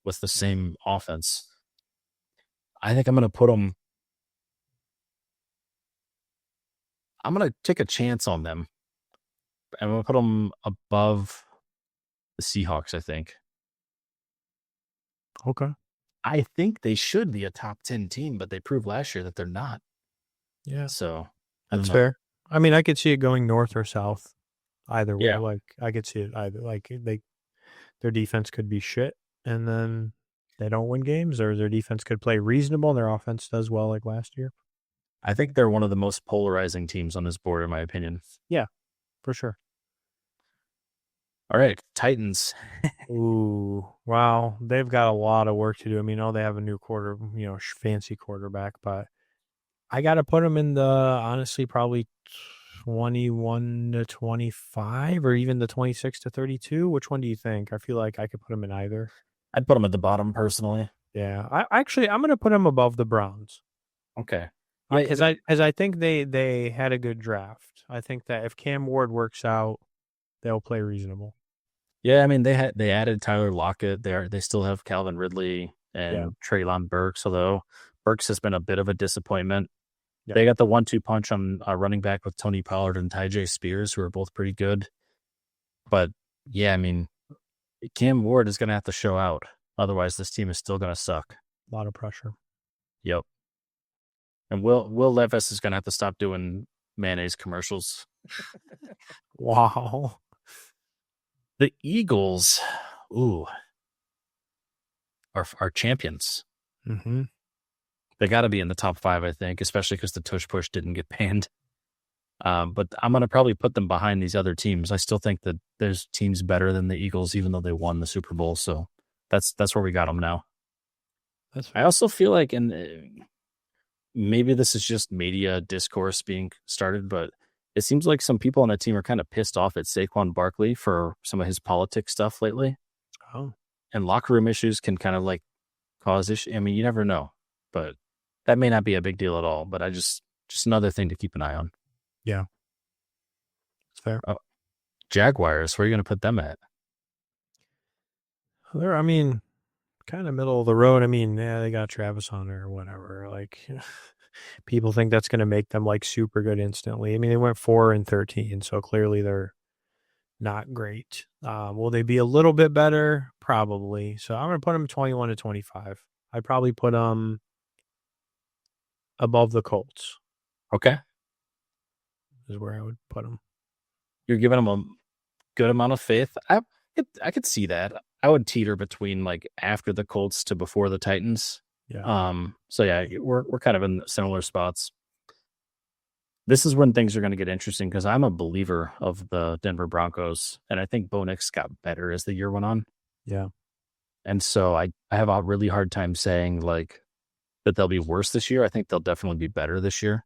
with the same offense? I think I'm going to put them. I'm going to take a chance on them. I'm going to put them above the Seahawks, I think. Okay. I think they should be a top 10 team, but they proved last year that they're not. Yeah. So that's fair. I mean, I could see it going north or south either way. Yeah. Like, I could see it either. Like, their defense could be shit, and then they don't win games, or their defense could play reasonable and their offense does well like last year. I think they're one of the most polarizing teams on this board, in my opinion. Yeah, for sure. All right, Titans. Ooh, wow. They've got a lot of work to do. I mean, they have a new fancy quarterback, but I got to put them in the, honestly, probably 21 to 25 or even the 26 to 32. Which one do you think? I feel like I could put them in either. I'd put them at the bottom personally. Yeah, I'm going to put them above the Browns. Okay. Because I think they had a good draft. I think that if Cam Ward works out, they'll play reasonable. Yeah, I mean they added Tyler Lockett. They still have Calvin Ridley and Treylon Burks, although Burks has been a bit of a disappointment. Yeah. They got the 1-2 punch on running back with Tony Pollard and Tyjae Spears, who are both pretty good. But yeah, I mean, Cam Ward is going to have to show out. Otherwise, this team is still going to suck. A lot of pressure. Yep. And Will Levis is going to have to stop doing mayonnaise commercials. Wow. The Eagles, are champions. Mm-hmm. They got to be in the top 5, I think, especially because the tush push didn't get banned. But I'm going to probably put them behind these other teams. I still think that there's teams better than the Eagles, even though they won the Super Bowl. So that's where we got them now. I also feel like, and maybe this is just media discourse being started, but it seems like some people on the team are kind of pissed off at Saquon Barkley for some of his politics stuff lately. Oh. And locker room issues can kind of like cause issues. I mean, you never know, but that may not be a big deal at all. But just another thing to keep an eye on. Yeah. It's fair. Oh, Jaguars, where are you going to put them at? They're, I mean, kind of middle of the road. I mean, yeah, they got Travis Hunter or whatever. Like, people think that's going to make them like super good instantly. I mean, they went 4-13, so clearly they're not great. Will they be a little bit better? Probably. So I'm going to put them 21 to 25. I'd probably put them above the Colts. Okay. Is where I would put them. You're giving them a good amount of faith. I could see that. I would teeter between like after the Colts to before the Titans. Yeah. So yeah, we're kind of in similar spots. This is when things are going to get interesting because I'm a believer of the Denver Broncos, and I think Bo Nix got better as the year went on. Yeah. And so I have a really hard time saying like that they'll be worse this year. I think they'll definitely be better this year.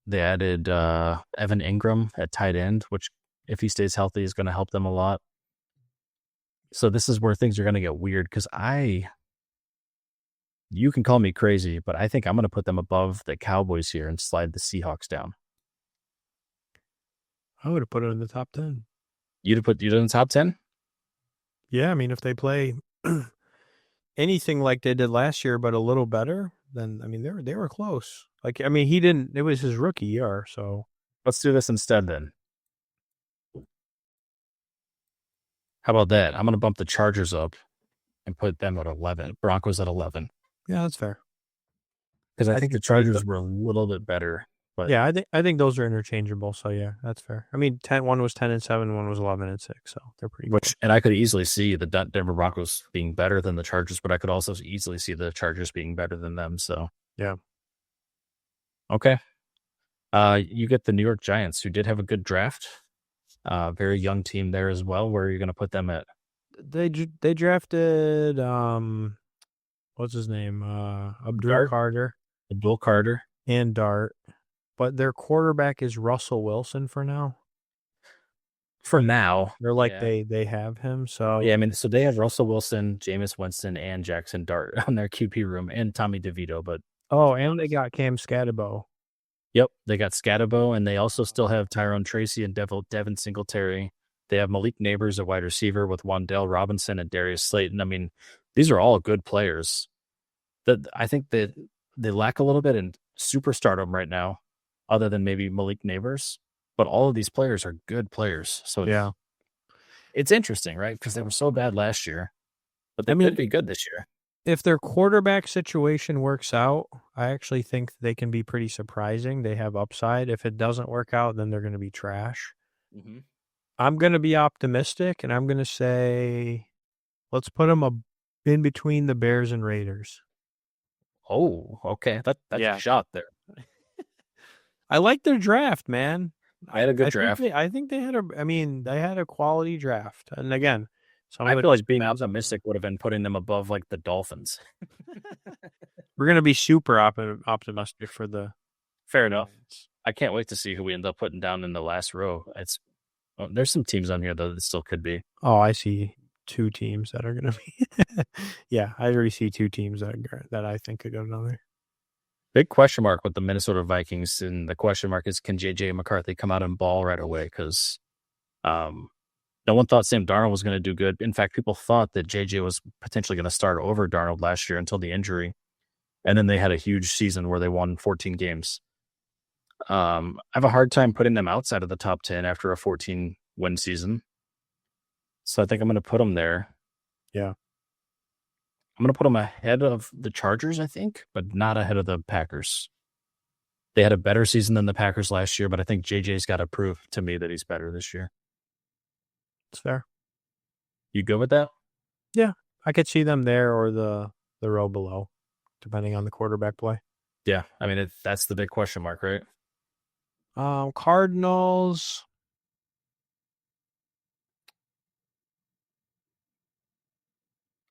They added Evan Ingram at tight end, which if he stays healthy is going to help them a lot. So this is where things are going to get weird because you can call me crazy, but I think I'm going to put them above the Cowboys here and slide the Seahawks down. I would have put it in the top 10. You'd have put you in the top 10? Yeah, I mean, if they play anything like they did last year, but a little better, then I mean they were close. Like, I mean, he didn't. It was his rookie year, so let's do this instead. Then, how about that? I'm going to bump the Chargers up and put them at 11. Broncos at 11. Yeah, that's fair. Because I I think the think to me, Chargers were a little bit better. But yeah, I think those are interchangeable. So yeah, that's fair. I mean, one was 10-7, one was 11-6, so they're pretty close. and I could easily see the Denver Broncos being better than the Chargers, but I could also easily see the Chargers being better than them. So Yeah. okay, you get the New York Giants, who did have a good draft. Very young team there as well. Where are you going to put them at? They drafted what's his name? Abdul Carter and Dart. But their quarterback is Russell Wilson for now. For now. They're like they have him. So yeah, I mean, so they have Russell Wilson, Jameis Winston, and Jackson Dart on their QP room, and Tommy DeVito. But and they got Cam Scatterbo. Yep, they got Scatterbo, and they also still have Tyrone Tracy and Devin Singletary. They have Malik Neighbors, a wide receiver, with Wan'Dale Robinson and Darius Slayton. I mean, these are all good players. I think that they lack a little bit in superstardom right now, other than maybe Malik Neighbors. But all of these players are good players. So yeah, it's interesting, right? Because they were so bad last year, but they could be good this year. If their quarterback situation works out, I actually think they can be pretty surprising. They have upside. If it doesn't work out, then they're going to be trash. Mm-hmm. I'm going to be optimistic, and I'm going to say, let's put them in between the Bears and Raiders. Oh, okay. That's a shot there. I like their draft, man. I had a good draft. I think they had a quality draft. And again, I feel like being optimistic would have been putting them above like the Dolphins. We're going to be super optimistic for the. Fair enough. I can't wait to see who we end up putting down in the last row. There's some teams on here though that still could be. Oh, I see 2 teams that are going to be. Yeah, I already see 2 teams that I think could go down there. Big question mark with the Minnesota Vikings, and the question mark is, can JJ McCarthy come out and ball right away? Because no one thought Sam Darnold was going to do good. In fact, people thought that JJ was potentially going to start over Darnold last year until the injury. And then they had a huge season where they won 14 games. I have a hard time putting them outside of the top 10 after a 14-win season. So I think I'm going to put them there. Yeah. I'm going to put them ahead of the Chargers, I think, but not ahead of the Packers. They had a better season than the Packers last year, but I think JJ's got to prove to me that he's better this year. It's fair. You good with that? Yeah. I could see them there or the row below, depending on the quarterback play. Yeah. I mean, that's the big question mark, right? Cardinals.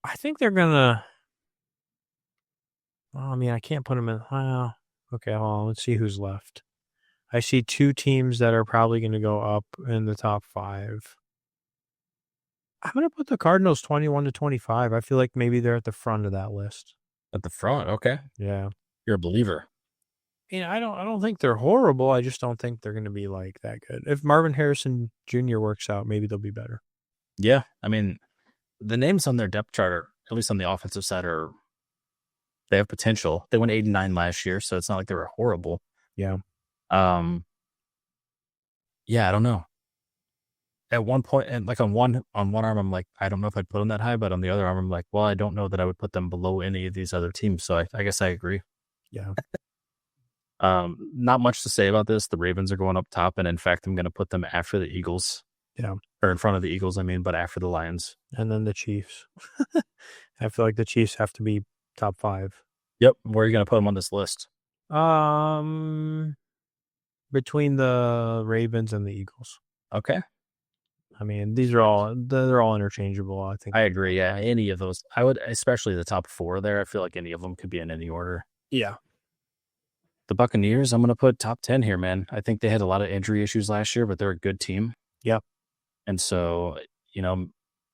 I think they're going to. I mean, I can't put them in. Okay, hold on. Let's see who's left. I see 2 teams that are probably going to go up in the top 5. I'm going to put the Cardinals 21-25. I feel like maybe they're at the front of that list. At the front, okay. Yeah. You're a believer. I don't think they're horrible. I just don't think they're going to be like that good. If Marvin Harrison Jr. works out, maybe they'll be better. Yeah. I mean, the names on their depth chart, at least on the offensive side, they have potential. They went 8-9 last year, so it's not like they were horrible. Yeah. Yeah, I don't know. At one point, and like on one arm, I'm like, I don't know if I'd put them that high, but on the other arm, I'm like, well, I don't know that I would put them below any of these other teams. So I guess I agree. Yeah. Not much to say about this. The Ravens are going up top, and in fact, I'm going to put them after the Eagles. Yeah. Or in front of the Eagles, I mean, but after the Lions. And then the Chiefs. I feel like the Chiefs have to be top 5. Yep. Where are you going to put them on this list? Between the Ravens and the Eagles. Okay. I mean, they're all interchangeable, I think. I agree. Yeah. Any of those. I would, especially the top 4 there. I feel like any of them could be in any order. Yeah. The Buccaneers, I'm going to put top 10 here, man. I think they had a lot of injury issues last year, but they're a good team. Yep. And so,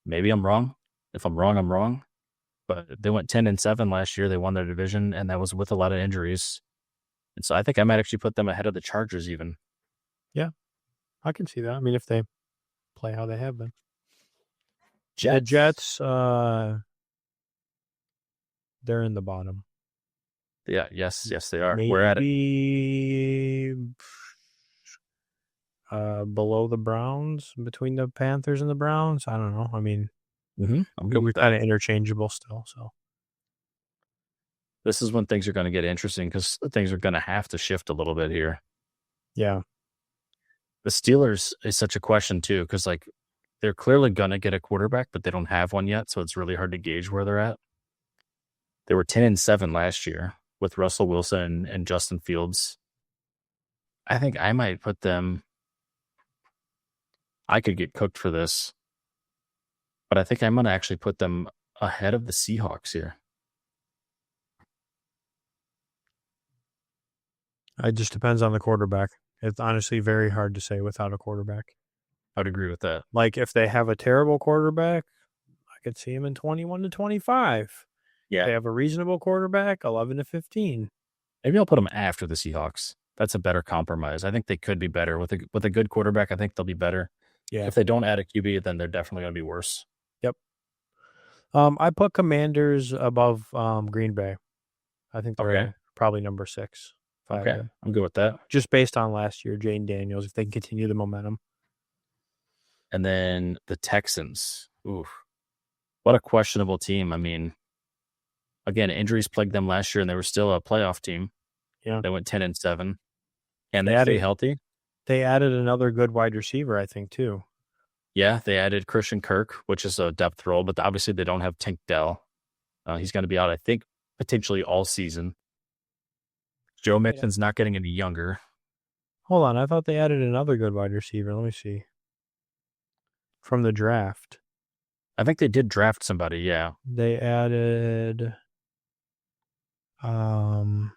maybe I'm wrong. If I'm wrong, I'm wrong. But they went 10-7 last year. They won their division, and that was with a lot of injuries. And so I think I might actually put them ahead of the Chargers even. Yeah, I can see that. I mean, if they play how they have been. Jets. The Jets, they're in the bottom. Yeah, yes, they are. Maybe, we're at it. Below the Browns, between the Panthers and the Browns. I don't know. I mean, I'm good we're kind of interchangeable still. So This is when things are going to get interesting because things are going to have to shift a little bit here. Yeah. The Steelers is such a question too, because like they're clearly going to get a quarterback, but they don't have one yet. So it's really hard to gauge where they're at. They were 10-7 last year with Russell Wilson and Justin Fields. I think I might put them. I could get cooked for this, but I think I'm going to actually put them ahead of the Seahawks here. It just depends on the quarterback. It's honestly very hard to say without a quarterback. I'd agree with that. Like if they have a terrible quarterback, I could see him in 21-25. Yeah. If they have a reasonable quarterback, 11-15. Maybe I'll put them after the Seahawks. That's a better compromise. I think they could be better with a good quarterback. I think they'll be better. Yeah. If they don't add a QB, then they're definitely going to be worse. Yep. I put Commanders above Green Bay. I think they're probably number 6. Okay, I'm good with that. Just based on last year, Jane Daniels, if they can continue the momentum. And then the Texans. Oof. What a questionable team. I mean, again, injuries plagued them last year, and they were still a playoff team. Yeah. They went 10-7. And they stay healthy. They added another good wide receiver, I think, too. Yeah, they added Christian Kirk, which is a depth role, but obviously they don't have Tank Dell. He's going to be out, I think, potentially all season. Joe Mixon's not getting any younger. Hold on. I thought they added another good wide receiver. Let me see. From the draft. I think they did draft somebody, yeah. They added... who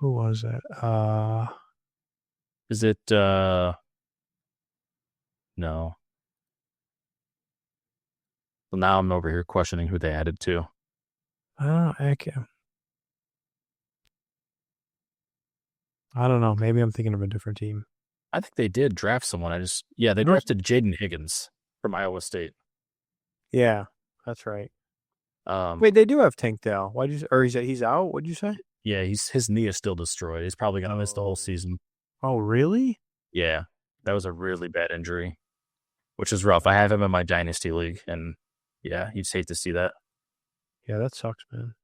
was it? Is it... No. Well, now I'm over here questioning who they added to. I don't know. Maybe I'm thinking of a different team. I think they did draft someone. They drafted Jaden Higgins from Iowa State. Yeah, that's right. Wait, they do have Tank Dell. Why'd you? Or he's out? What'd you say? Yeah, his knee is still destroyed. He's probably gonna miss the whole season. Oh, really? Yeah, that was a really bad injury, which is rough. I have him in my dynasty league, and yeah, you'd hate to see that. Yeah, that sucks, man.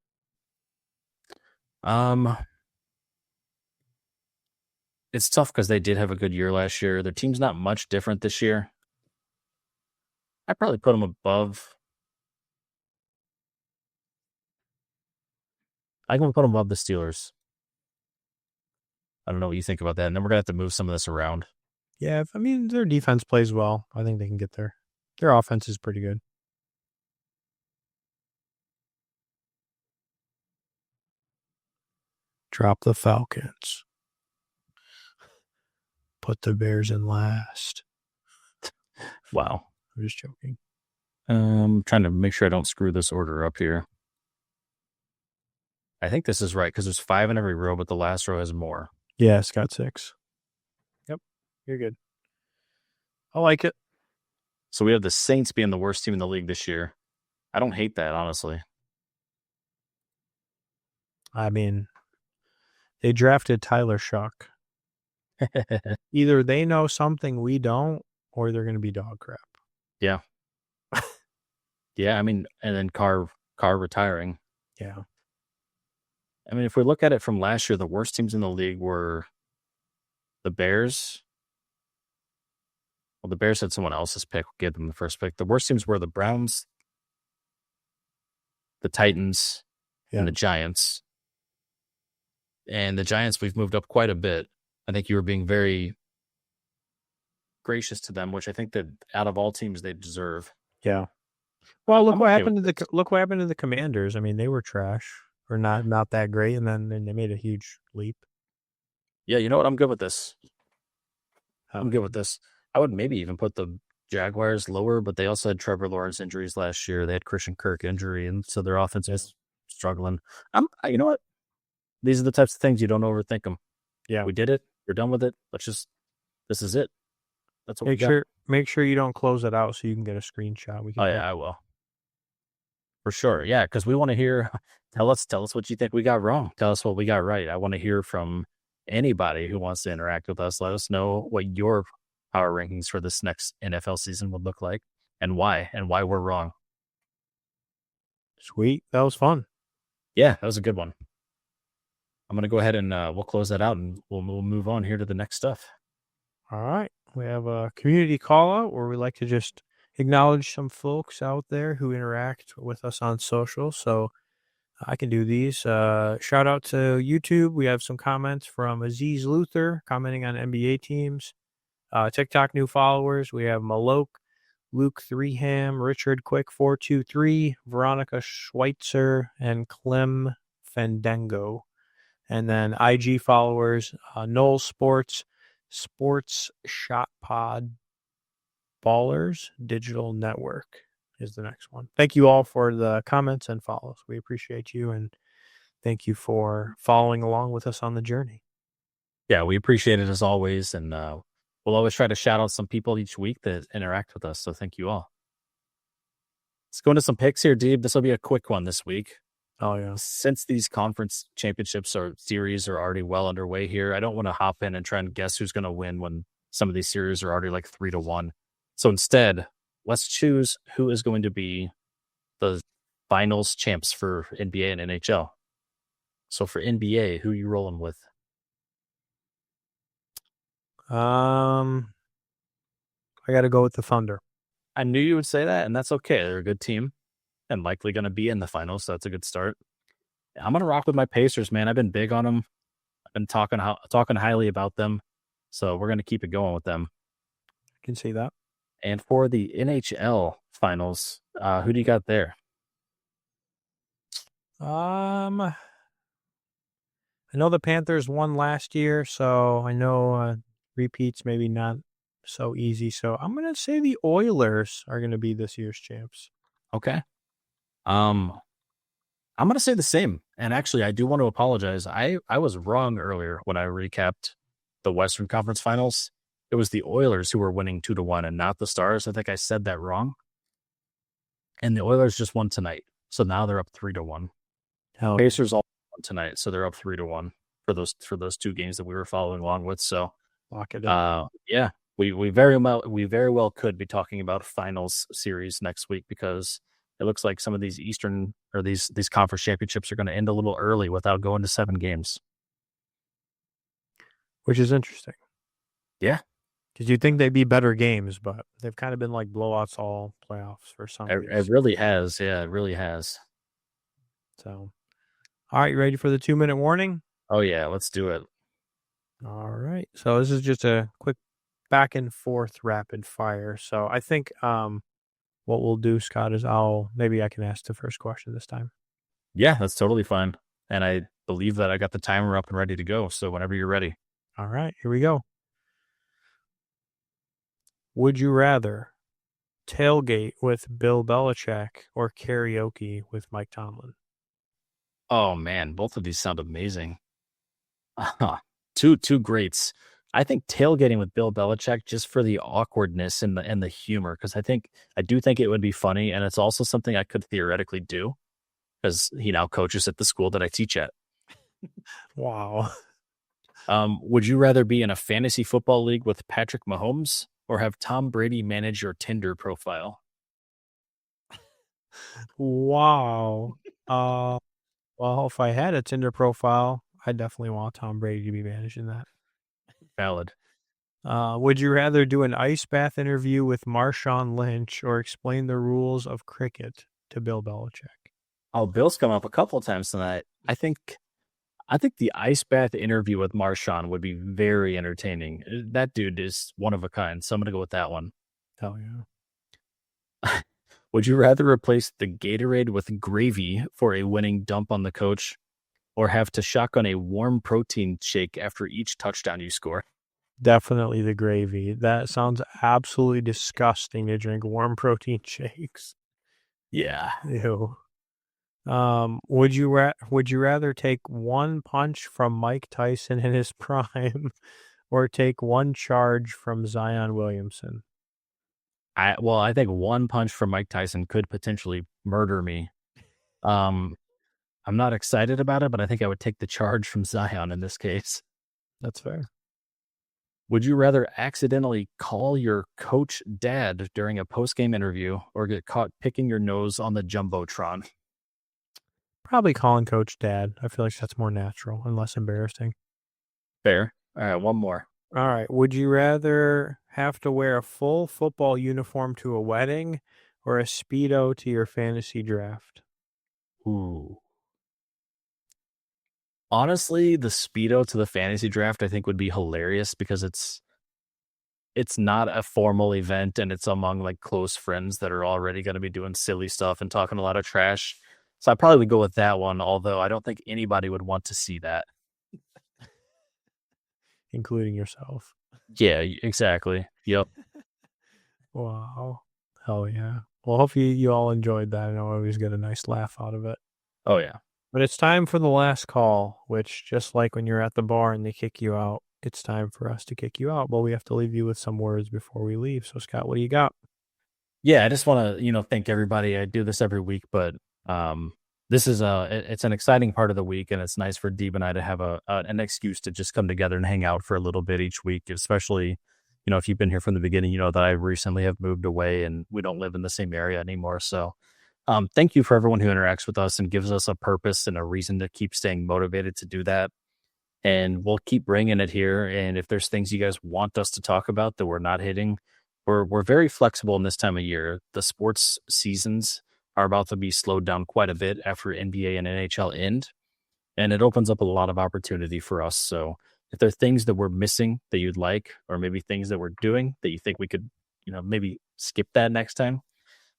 It's tough because they did have a good year last year. Their team's not much different this year. I'd probably put them above. I can put them above the Steelers. I don't know what you think about that. And then we're going to have to move some of this around. Yeah, I mean, their defense plays well. I think they can get there. Their offense is pretty good. Drop the Falcons. Put the Bears in last. Wow. I'm just joking. I'm trying to make sure I don't screw this order up here. I think this is right because there's 5 in every row, but the last row has more. Yeah, it's got 6. Yep, you're good. I like it. So we have the Saints being the worst team in the league this year. I don't hate that, honestly. I mean, they drafted Tyler Shuck. Either they know something we don't, or they're going to be dog crap. Yeah. Yeah, I mean, and then Carr retiring. Yeah. I mean, if we look at it from last year, the worst teams in the league were the Bears. Well, the Bears had someone else's pick, gave them the first pick. The worst teams were the Browns, the Titans, and the Giants. And the Giants, we've moved up quite a bit. I think you were being very gracious to them, which I think that out of all teams they deserve. Yeah. Well, look what happened to the Commanders. I mean, they were trash or not that great, and then they made a huge leap. Yeah, you know what? I'm good with this. I'm good with this. I would maybe even put the Jaguars lower, but they also had Trevor Lawrence injuries last year. They had Christian Kirk injury, and so their offense is struggling. You know what? These are the types of things you don't overthink them. Yeah, we did it. We're done with it. This is it. That's what we got. Make sure you don't close it out so you can get a screenshot. I will. For sure. Yeah, because we want to hear. Tell us what you think we got wrong. Tell us what we got right. I want to hear from anybody who wants to interact with us. Let us know what your power rankings for this next NFL season would look like and why we're wrong. Sweet. That was fun. Yeah, that was a good one. I'm going to go ahead and we'll close that out and we'll move on here to the next stuff. All right. We have a community call out where we like to just acknowledge some folks out there who interact with us on social. So I can do these. Shout out to YouTube. We have some comments from Aziz Luther commenting on NBA teams. TikTok new followers. We have Malok, Luke Threeham, Richard Quick 423, Veronica Schweitzer, and Clem Fandango. And then IG followers, Noel Sports, Sports Shot Pod, Ballers Digital Network is the next one. Thank you all for the comments and follows. We appreciate you, and thank you for following along with us on the journey. Yeah, we appreciate it as always. And we'll always try to shout out some people each week that interact with us. So thank you all. Let's go into some picks here, Deeb. This will be a quick one this week. Oh, yeah. Since these conference championships or series are already well underway here, I don't want to hop in and try and guess who's going to win when some of these series are already like 3-1. So instead, let's choose who is going to be the finals champs for NBA and NHL. So for NBA, who are you rolling with? I got to go with the Thunder. I knew you would say that, and that's okay. They're a good team and likely going to be in the finals, so that's a good start. I'm going to rock with my Pacers, man. I've been big on them. I've been talking highly about them, so we're going to keep it going with them. I can see that. And for the NHL finals, who do you got there? I know the Panthers won last year, so I know repeats maybe not so easy. So I'm going to say the Oilers are going to be this year's champs. Okay. I'm going to say the same. And actually, I do want to apologize. I was wrong earlier when I recapped the Western Conference Finals. It was the Oilers who were winning 2-1 and not the Stars. I think I said that wrong. And the Oilers just won tonight. So now they're up 3-1. Pacers all won tonight, so they're up 3-1 for those two games that we were following along with. So lock it in. Yeah, we very well could be talking about finals series next week because it looks like some of these Eastern or these conference championships are going to end a little early without going to 7 games, which is interesting. Yeah, because you'd think they'd be better games, but they've kind of been like blowouts all playoffs for some reason. It really has. Yeah, it really has. So, all right, you ready for the 2-minute warning? Oh yeah, let's do it. All right. So this is just a quick back and forth rapid fire. So I think what we'll do, Scott, is maybe I can ask the first question this time. Yeah, that's totally fine. And I believe that I got the timer up and ready to go. So whenever you're ready. All right, here we go. Would you rather tailgate with Bill Belichick or karaoke with Mike Tomlin? Oh man, both of these sound amazing. Two greats. I think tailgating with Bill Belichick just for the awkwardness and the humor, because I do think it would be funny, and it's also something I could theoretically do because he now coaches at the school that I teach at. Wow. Would you rather be in a fantasy football league with Patrick Mahomes or have Tom Brady manage your Tinder profile? Wow. Well, if I had a Tinder profile, I definitely want Tom Brady to be managing that. Valid. Would you rather do an ice bath interview with Marshawn Lynch or explain the rules of cricket to Bill Belichick? Oh, Bill's come up a couple of times tonight. I think the ice bath interview with Marshawn would be very entertaining. That dude is one of a kind, so I'm going to go with that one. Hell yeah. Would you rather replace the Gatorade with gravy for a winning dump on the coach or have to shotgun a warm protein shake after each touchdown you score? Definitely the gravy. That sounds absolutely disgusting to drink warm protein shakes. Yeah. Ew. Would you rather take one punch from Mike Tyson in his prime or take one charge from Zion Williamson? I think one punch from Mike Tyson could potentially murder me. I'm not excited about it, but I think I would take the charge from Zion in this case. That's fair. Would you rather accidentally call your coach dad during a post-game interview or get caught picking your nose on the Jumbotron? Probably calling coach dad. I feel like that's more natural and less embarrassing. Fair. All right, one more. All right. Would you rather have to wear a full football uniform to a wedding or a Speedo to your fantasy draft? Ooh. Honestly, the Speedo to the fantasy draft I think would be hilarious because it's not a formal event and it's among like close friends that are already going to be doing silly stuff and talking a lot of trash. So I probably would go with that one, although I don't think anybody would want to see that. Including yourself. Yeah, exactly. Yep. Wow. Hell yeah. Well, hope you all enjoyed that. I know I always get a nice laugh out of it. Oh yeah. But it's time for the last call, which just like when you're at the bar and they kick you out, it's time for us to kick you out. But we have to leave you with some words before we leave. So Scott, what do you got? Yeah, I just want to, thank everybody. I do this every week, but this is it's an exciting part of the week, and it's nice for Deeb and I to have an excuse to just come together and hang out for a little bit each week. Especially, if you've been here from the beginning, you know that I recently have moved away and we don't live in the same area anymore. So, thank you for everyone who interacts with us and gives us a purpose and a reason to keep staying motivated to do that. And we'll keep bringing it here. And if there's things you guys want us to talk about that we're not hitting, we're very flexible in this time of year. The sports seasons are about to be slowed down quite a bit after NBA and NHL end, and it opens up a lot of opportunity for us. So if there are things that we're missing that you'd like, or maybe things that we're doing that you think we could, maybe skip that next time,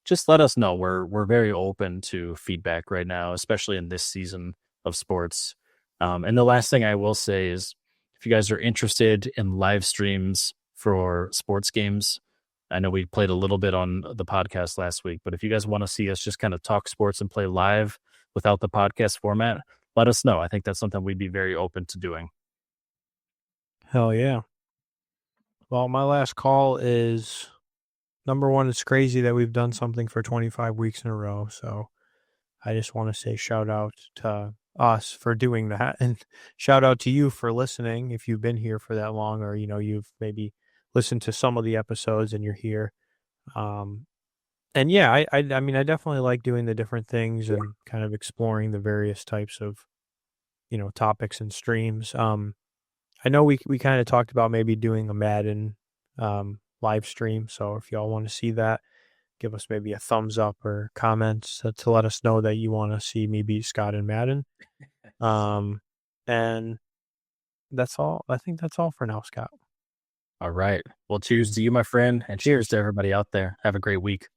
just let us know. We're very open to feedback right now, especially in this season of sports. And the last thing I will say is, if you guys are interested in live streams for sports games, I know we played a little bit on the podcast last week, but if you guys want to see us just kind of talk sports and play live without the podcast format, let us know. I think that's something we'd be very open to doing. Hell yeah. Well, my last call is number one. It's crazy that we've done something for 25 weeks in a row. So I just want to say shout out to us for doing that, and shout out to you for listening. If you've been here for that long, or you've maybe listened to some of the episodes and you're here. And yeah, I mean, I definitely like doing the different things and kind of exploring the various types of topics and streams. I know we kind of talked about maybe doing a Madden live stream. So if y'all want to see that, give us maybe a thumbs up or comments to let us know that you want to see me beat Scott in Madden. And that's all. I think that's all for now, Scott. All right. Well, cheers to you, my friend, and cheers to everybody out there. Have a great week.